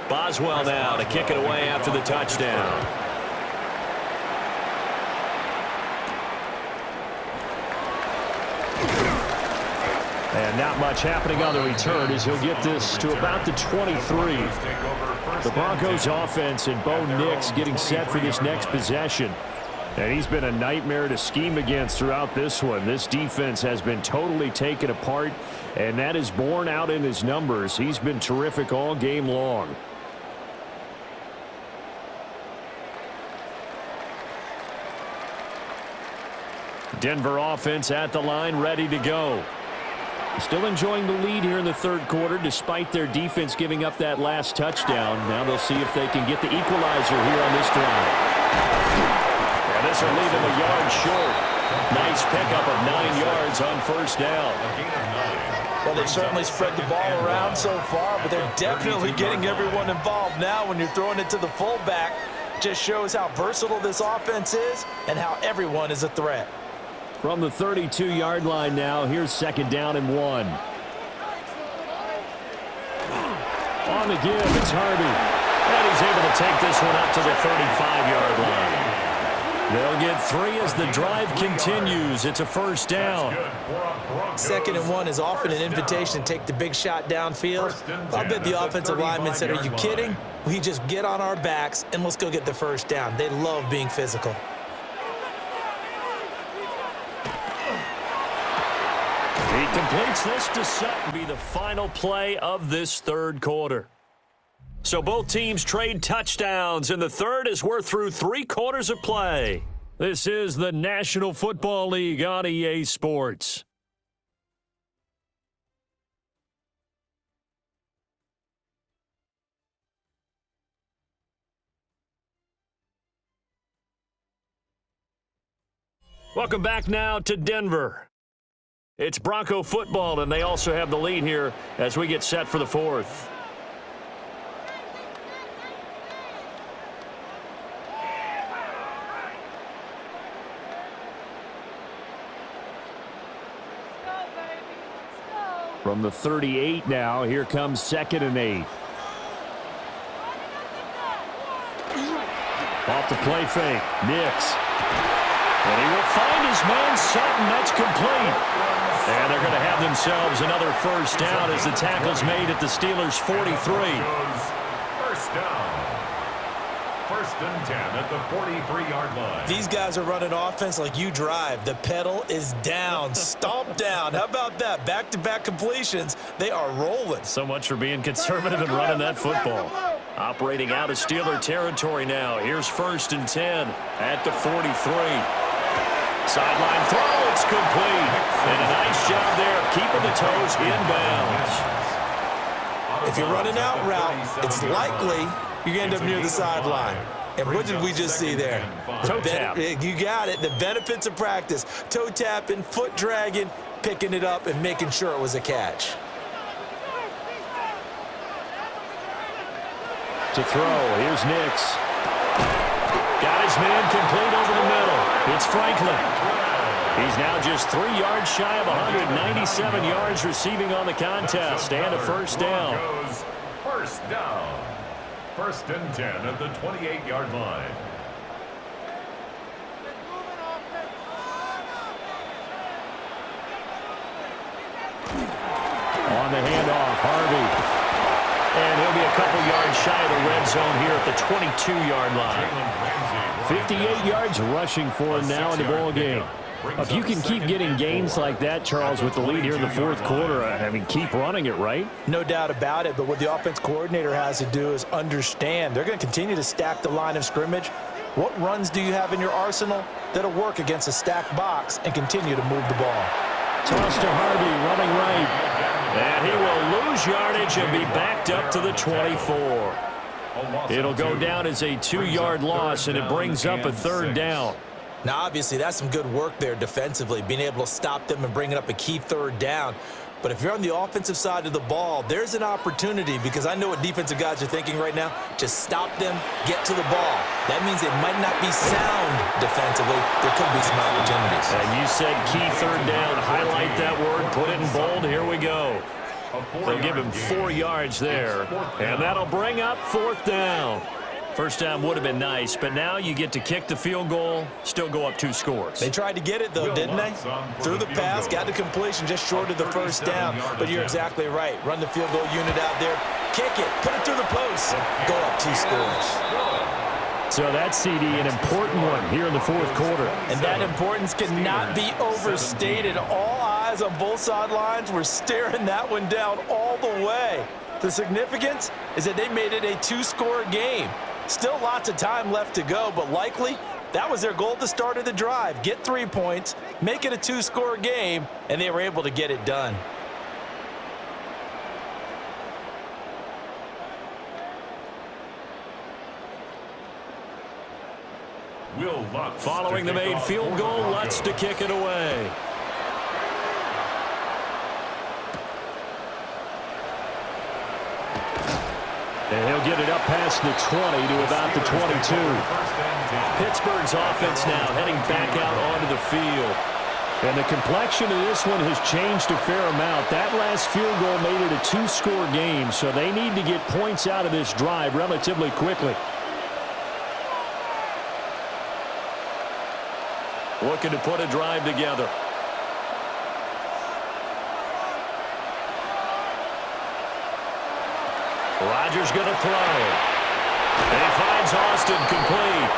Boswell now to kick it away after the touchdown. And not much happening on the return as he'll get this to about the 23. The Broncos offense and Bo Nix getting set for this next possession. And he's been a nightmare to scheme against throughout this one. This defense has been totally taken apart, and that is borne out in his numbers. He's been terrific all game long. Denver offense at the line, ready to go. Still enjoying the lead here in the 3rd quarter despite their defense giving up that last touchdown. Now they'll see if they can get the equalizer here on this drive. And this will leave them a yard short. Nice pickup of 9 yards on 1st down. Well, they've certainly spread the ball around so far, but they're definitely getting everyone involved now when you're throwing it to the fullback. Just shows how versatile this offense is and how everyone is a threat. From the 32-yard line now, here's 2nd down and 1. On the give, it's Harvey. And he's able to take this one up to the 35-yard line. They'll get 3 as the drive continues. It's a 1st down. 2nd and 1 is often an invitation to take the big shot downfield. I'll bet the offensive lineman said, "Are you kidding? We just get on our backs and let's go get the 1st down." They love being physical. He completes this to Sutton, be the final play of this 3rd quarter. So both teams trade touchdowns, and the 3rd as we're through 3 quarters of play. This is the National Football League on EA Sports. Welcome back now to Denver. It's Bronco football, and they also have the lead here as we get set for the 4th. From the 38 now, here comes 2nd and 8. Off the play fake. Nix. And he will find his man Sutton. That's complete. And they're going to have themselves another first down as the tackle's made at the Steelers' 43. First down. First and 10 at the 43-yard line. These guys are running offense like you drive. The pedal is down. Stomp down. How about that? Back-to-back completions. They are rolling. So much for being conservative and running that football. Operating out of Steeler territory now. Here's first and 10 at the 43. Sideline throw. It's complete. And a nice job there of keeping the toes inbounds. If you're running out route, it's likely you're going to end up near the sideline. And what did we just see there? Toe tap. You got it. The benefits of practice. Toe tapping, foot dragging, picking it up, and making sure it was a catch. To throw. Here's Nix. Got his man complete over the middle. It's Franklin. He's now just 3 yards shy of 197 yards receiving on the contest and a first down. First down. First and 10 at the 28-yard line. On the handoff, Harvey. And he'll be a couple yards shy of the red zone here at the 22-yard line. 58 yards rushing for him now in the ball game. If you can keep getting gains like that, Charles, with the lead here in the fourth quarter, I mean, keep running it, right? No doubt about it, but what the offense coordinator has to do is understand they're going to continue to stack the line of scrimmage. What runs do you have in your arsenal that'll work against a stacked box and continue to move the ball? Toss to Harvey, running right. And he will lose yardage and be backed up to the 24. It'll go down as a 2-yard loss, and it brings up a third down. Now, obviously, that's some good work there defensively, being able to stop them and bringing up a key third down. But if you're on the offensive side of the ball, there's an opportunity, because I know what defensive guys are thinking right now. Just stop them, get to the ball. That means it might not be sound defensively. There could be some opportunities. And you said key third down. Highlight that word, put it in bold. Here we go. They'll give him 4 yards there, and that'll bring up fourth down. First down would have been nice, but now you get to kick the field goal, still go up 2 scores. They tried to get it, though, didn't they? Threw the pass, got the completion just short of the first down. But you're exactly right. Run the field goal unit out there, kick it, put it through the post, go up 2 scores. So that CD, an important one here in the fourth quarter. And that importance cannot be overstated. All eyes on both sidelines were staring that one down all the way. The significance is that they made it a 2-score game. Still lots of time left to go, but likely that was their goal at the start of the drive. Get 3 points, make it a 2-score game, and they were able to get it done. Following the made field goal, Lutz to kick it away. And he'll get it up past the 20 to about the 22. Pittsburgh's offense now heading back out onto the field. And the complexion of this one has changed a fair amount. That last field goal made it a 2-score game, so they need to get points out of this drive relatively quickly. Looking to put a drive together. Rodgers going to throw. And he finds Austin complete.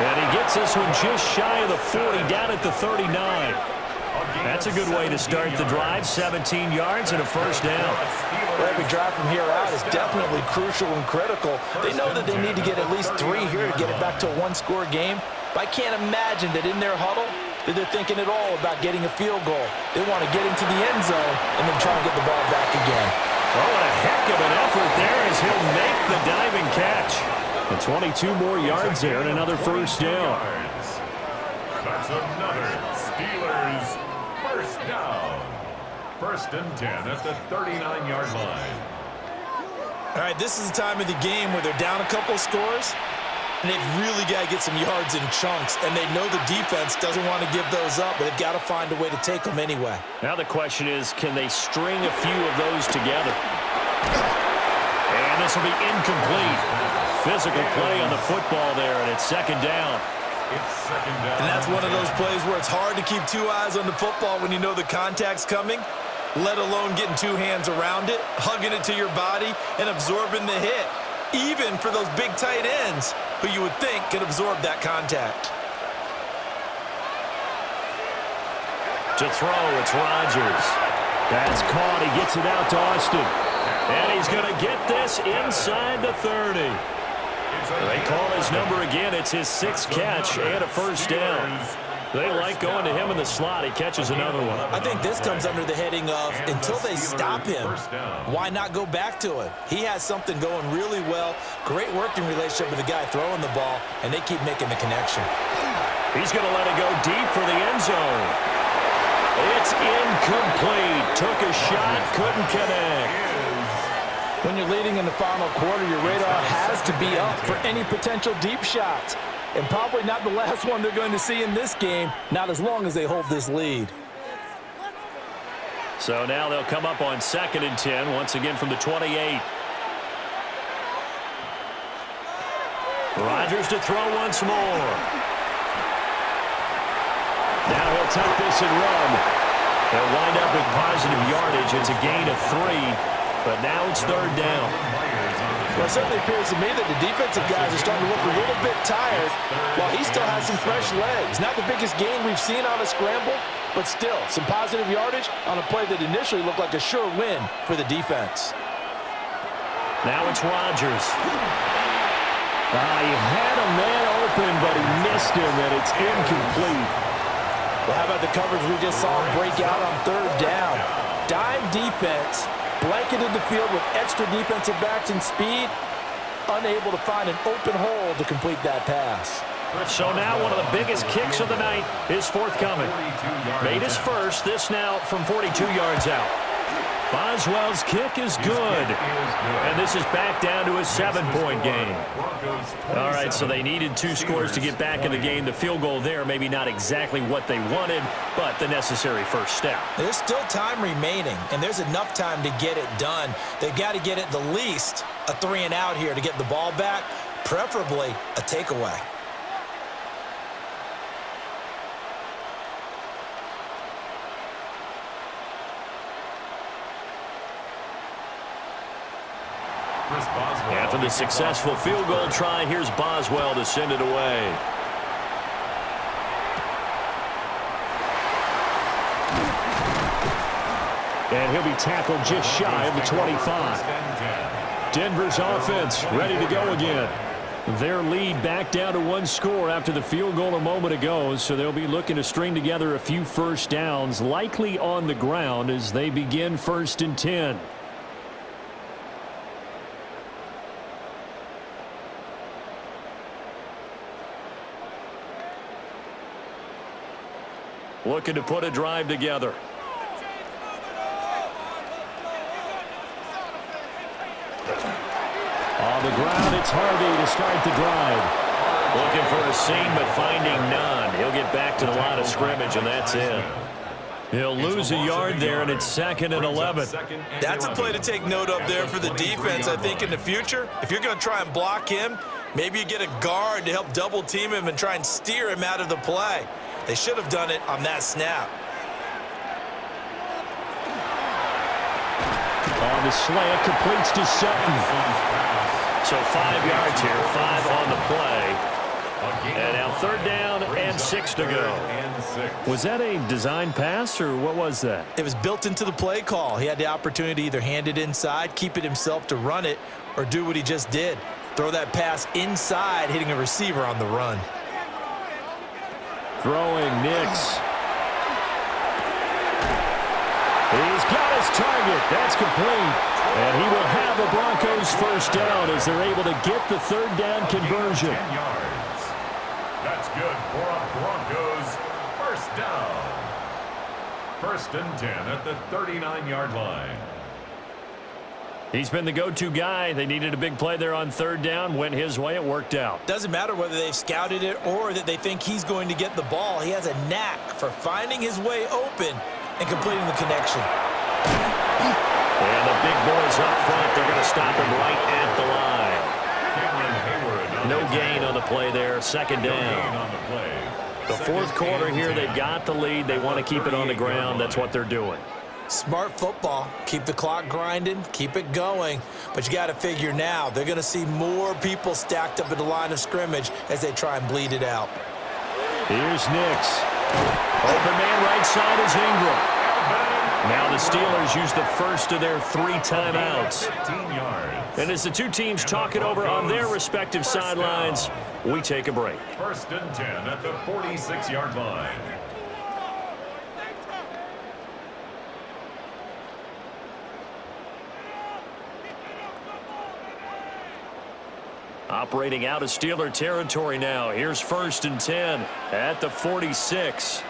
And he gets this one just shy of the 40, down at the 39. That's a good way to start the drive. 17 yards and a first down. Well, every drive from here out is definitely crucial and critical. They know that they need to get at least 3 here to get it back to a 1-score game. But I can't imagine that in their huddle that they're thinking at all about getting a field goal. They want to get into the end zone and then try to get the ball back again. Oh, what a heck of an effort there as he'll make the diving catch. And 22 more yards there and another first down. That's another Steelers first down. First and 10 at the 39-yard line. All right, this is the time of the game where they're down a couple scores, and they've really got to get some yards in chunks, and they know the defense doesn't want to give those up, but they've got to find a way to take them anyway. Now the question is, can they string a few of those together? And this will be incomplete. physical play on the football there, and it's second down. And that's one of those plays where it's hard to keep two eyes on the football when you know the contact's coming, let alone getting two hands around it, hugging it to your body, and absorbing the hit, even for those big tight ends who you would think could absorb that contact. To throw, it's Rodgers. That's caught. He gets it out to Austin. And he's going to get this inside the 30. They call his number again. It's his 6th catch and a first down. They like going to him in the slot. He catches another one. I think this comes under the heading of until they stop him, why not go back to him? He has something going really well, great working relationship with the guy throwing the ball, and they keep making the connection. He's going to let it go deep for the end zone. It's incomplete. Took a shot, couldn't connect. When you're leading in the final quarter, your radar has to be up for any potential deep shots. And probably not the last one they're going to see in this game, not as long as they hold this lead. So now they'll come up on 2nd and 10, once again from the 28. Rodgers to throw once more. Now he'll take this and run. They'll wind up with positive yardage. It's a gain of 3, but now it's 3rd down. Well, it certainly appears to me that the defensive guys are starting to look a little bit tired while he still has some fresh legs. Not the biggest gain we've seen on a scramble, but still some positive yardage on a play that initially looked like a sure win for the defense. Now it's Rodgers. He had a man open, but he missed him, and it's incomplete. Well, how about the coverage we just saw him break out on 3rd down? Dime defense, blanketed the field with extra defensive backs and speed, unable to find an open hole to complete that pass. So now one of the biggest kicks of the night is forthcoming. Made his first, this now from 42 yards out. Boswell's kick is good. And this is back down to a 7-point game. All right, so they needed 2 scores to get back in the game. The field goal there, maybe not exactly what they wanted, but the necessary first step. There's still time remaining, and there's enough time to get it done. They've got to get at the least a 3-and-out here to get the ball back, preferably a takeaway. After the successful field goal try, here's Boswell to send it away. And he'll be tackled just shy of the 25. Denver's offense ready to go again. Their lead back down to 1 score after the field goal a moment ago, so they'll be looking to string together a few first downs, likely on the ground as they begin 1st and 10. Looking to put a drive together. On the ground, it's Harvey to start the drive. Looking for a seam, but finding none. He'll get back to the line of scrimmage, and that's it. He'll lose a yard there, and it's 2nd and 11. That's a play to take note of there for the defense, I think, in the future. If you're going to try and block him, maybe you get a guard to help double team him and try and steer him out of the play. They should have done it on that snap. On the slant, completes to Sutton. So 5 yards here, 5 on the play. And now 3rd down and 6 to go. Was that a design pass, or what was that? It was built into the play call. He had the opportunity to either hand it inside, keep it himself to run it, or do what he just did. Throw that pass inside, hitting a receiver on the run. Throwing Nix. He's got his target. That's complete. And he will have the Broncos first down as they're able to get the 3rd down conversion. 10 yards. That's good for a Broncos first down. 1st and 10 at the 39-yard line. He's been the go-to guy. They needed a big play there on 3rd down. Went his way. It worked out. Doesn't matter whether they've scouted it or that they think he's going to get the ball. He has a knack for finding his way open and completing the connection. And the big boys up front, they're going to stop him right at the line. No gain on the play there. Second down. The fourth quarter here, they've got the lead. They want to keep it on the ground. That's what they're doing. Smart football. Keep the clock grinding. Keep it going. But you got to figure now, they're going to see more people stacked up at the line of scrimmage as they try and bleed it out. Here's Nix. Open man right side is Ingram. Now the Steelers use the first of their 3 timeouts. And as the two teams talk it over on their respective sidelines, we take a break. 1st and 10 at the 46-yard line. Operating out of Steeler territory now. Here's 1st and 10 at the 46.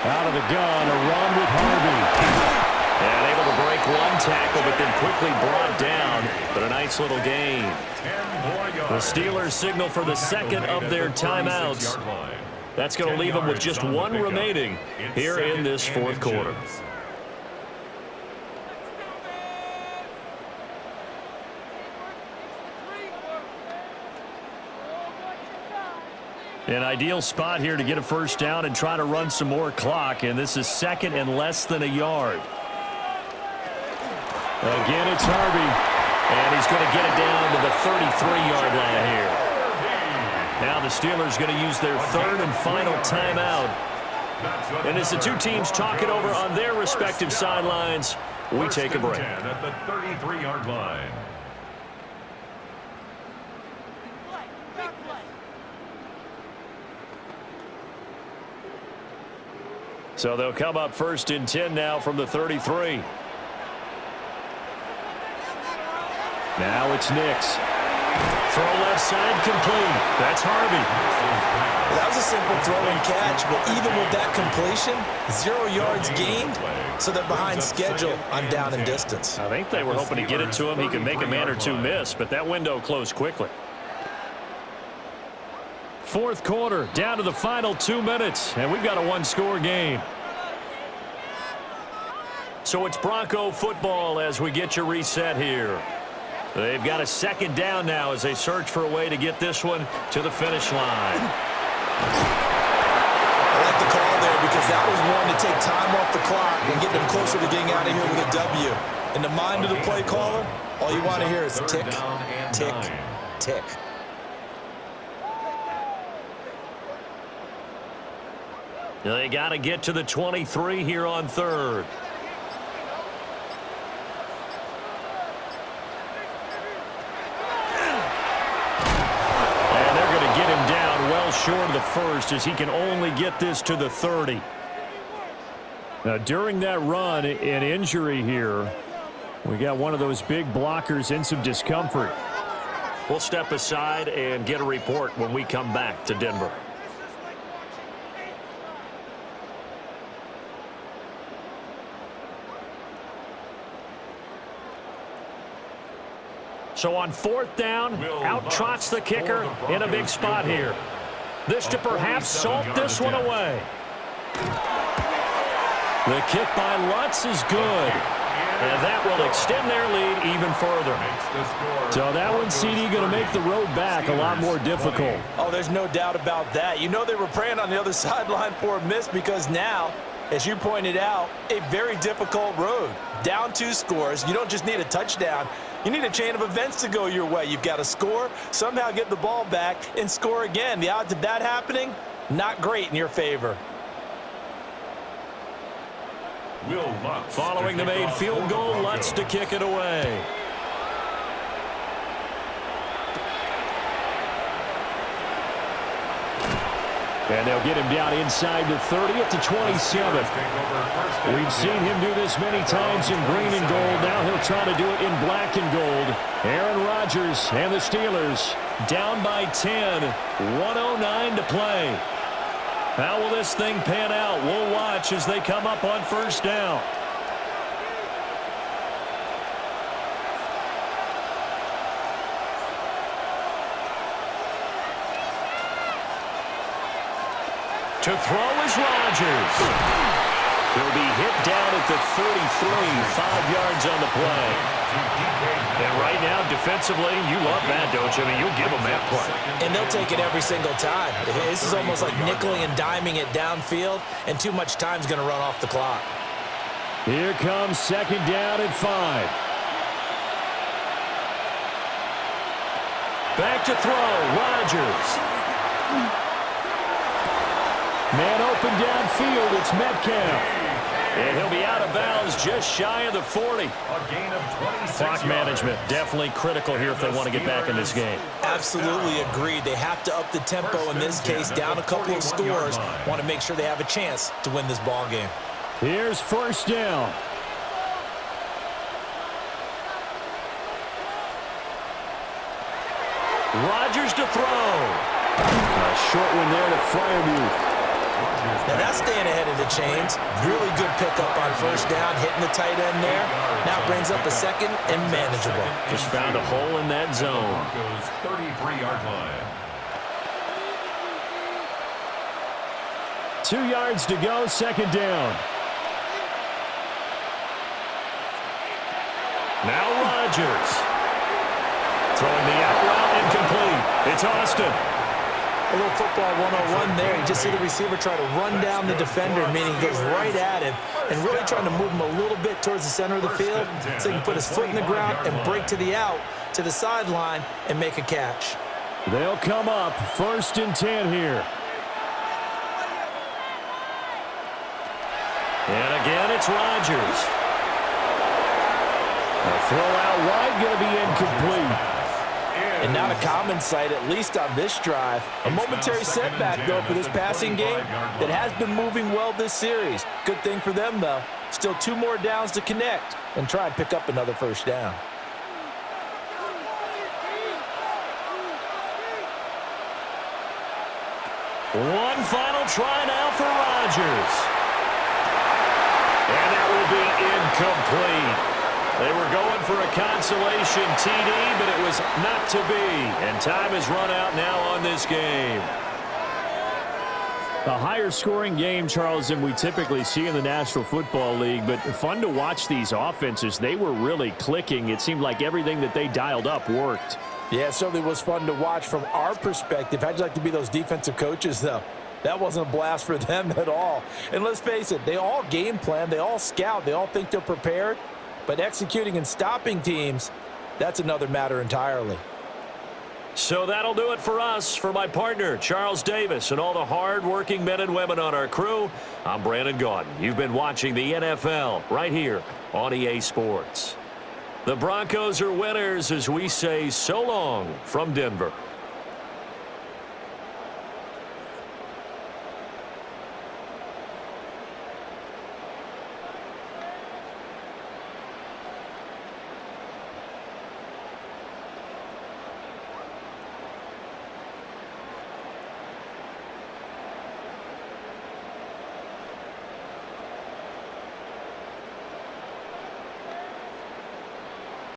Out of the gun, a run with Harvey. And able to break one tackle, but then quickly brought down. But a nice little gain. The Steelers signal for the second of their timeouts. That's going to leave them with just one remaining here in this fourth quarter. An ideal spot here to get a first down and try to run some more clock, and this is second and less than a yard. Again, it's Harvey, and he's going to get it down to the 33-yard line here. Now the Steelers going to use their third and final timeout. And as the two teams talk it over on their respective sidelines, we take a break. At the 33-yard line. So they'll come up 1st and 10 now from the 33. Now it's Nix. Throw left side complete. That's Harvey. That was a simple throw and catch, but even with that completion, 0 yards gained, so they're behind schedule on down and distance. I think they were hoping to get it to him. He could make a man or two miss, but that window closed quickly. Fourth quarter, down to the final 2 minutes, and we've got a one-score game. So it's Bronco football as we get you reset here. They've got a second down now as they search for a way to get this one to the finish line. I like the call there because that was one to take time off the clock and get them closer to getting out of here with a W. In the mind of the play caller, all you want to hear is tick, tick, tick. They got to get to the 23 here on third. And they're going to get him down well short of the first as he can only get this to the 30. Now, during that run, an injury here. We got one of those big blockers in some discomfort. We'll step aside and get a report when we come back to Denver. So on fourth down, out trots the kicker in a big spot here. This to perhaps salt this one away. The kick by Lutz is good. And that will extend their lead even further. So that one, CD, going to make the road back a lot more difficult. Oh, there's no doubt about that. You know they were praying on the other sideline for a miss because now, as you pointed out, a very difficult road. Down 2 scores. You don't just need a touchdown. You need a chain of events to go your way. You've got to score, somehow get the ball back, and score again. The odds of that happening, not great in your favor. Following the made field goal, Lutz to kick it away. And they'll get him down inside the 30 at the 27. We've seen him do this many times in green and gold. Now he'll try to do it in black and gold. Aaron Rodgers and the Steelers down by 10. 1:09 to play. How will this thing pan out? We'll watch as they come up on first down. To throw is Rodgers. He'll be hit down at the 33, 5 yards on the play. And right now, defensively, you love that, don't you? I mean, you'll give them that play. And they'll take it every single time. This is almost like nickeling and diming it downfield, and too much time's going to run off the clock. Here comes second down and 5. Back to throw, Rodgers. Man open downfield, it's Metcalf. And he'll be out of bounds just shy of the 40. A gain of 26 Clock management, definitely critical here if they want to get back in this game. Absolutely agreed. They have to up the tempo in this case, down a couple of scores. Want to make sure they have a chance to win this ball game. Here's first down. Rodgers to throw. A short one there to Freiermuth. Now that's staying ahead of the chains. Really good pickup on first down, hitting the tight end there. Now brings up a second and manageable. Just found a hole in that zone. Broncos 33-yard line. 2 yards to go, second down. Now Rodgers. Throwing the out route incomplete. It's Austin. A little football 101 there. You just see the receiver try to run down the defender, meaning he goes right at him and really trying to move him a little bit towards the center of the field so he can put his foot in the ground and break to the out, to the sideline, and make a catch. They'll come up first and 10 here. And again, it's Rodgers. A throw out wide, going to be incomplete. And not a common sight, at least on this drive. A momentary setback, though, for this passing game that has been moving well this series. Good thing for them, though. Still 2 more downs to connect and try and pick up another first down. One final try now for Rodgers. And that will be incomplete. They were going for a consolation TD, but it was not to be. And time has run out now on this game. A higher scoring game, Charles, than we typically see in the National Football League, but fun to watch these offenses. They were really clicking. It seemed like everything that they dialed up worked. Yeah, it certainly was fun to watch from our perspective. How'd you like to be those defensive coaches, though? That wasn't a blast for them at all. And let's face it, they all game plan, they all scout, they all think they're prepared. But executing and stopping teams, that's another matter entirely. So that'll do it for us. For my partner, Charles Davis, and all the hard-working men and women on our crew, I'm Brandon Gaudin. You've been watching the NFL right here on EA Sports. The Broncos are winners as we say so long from Denver.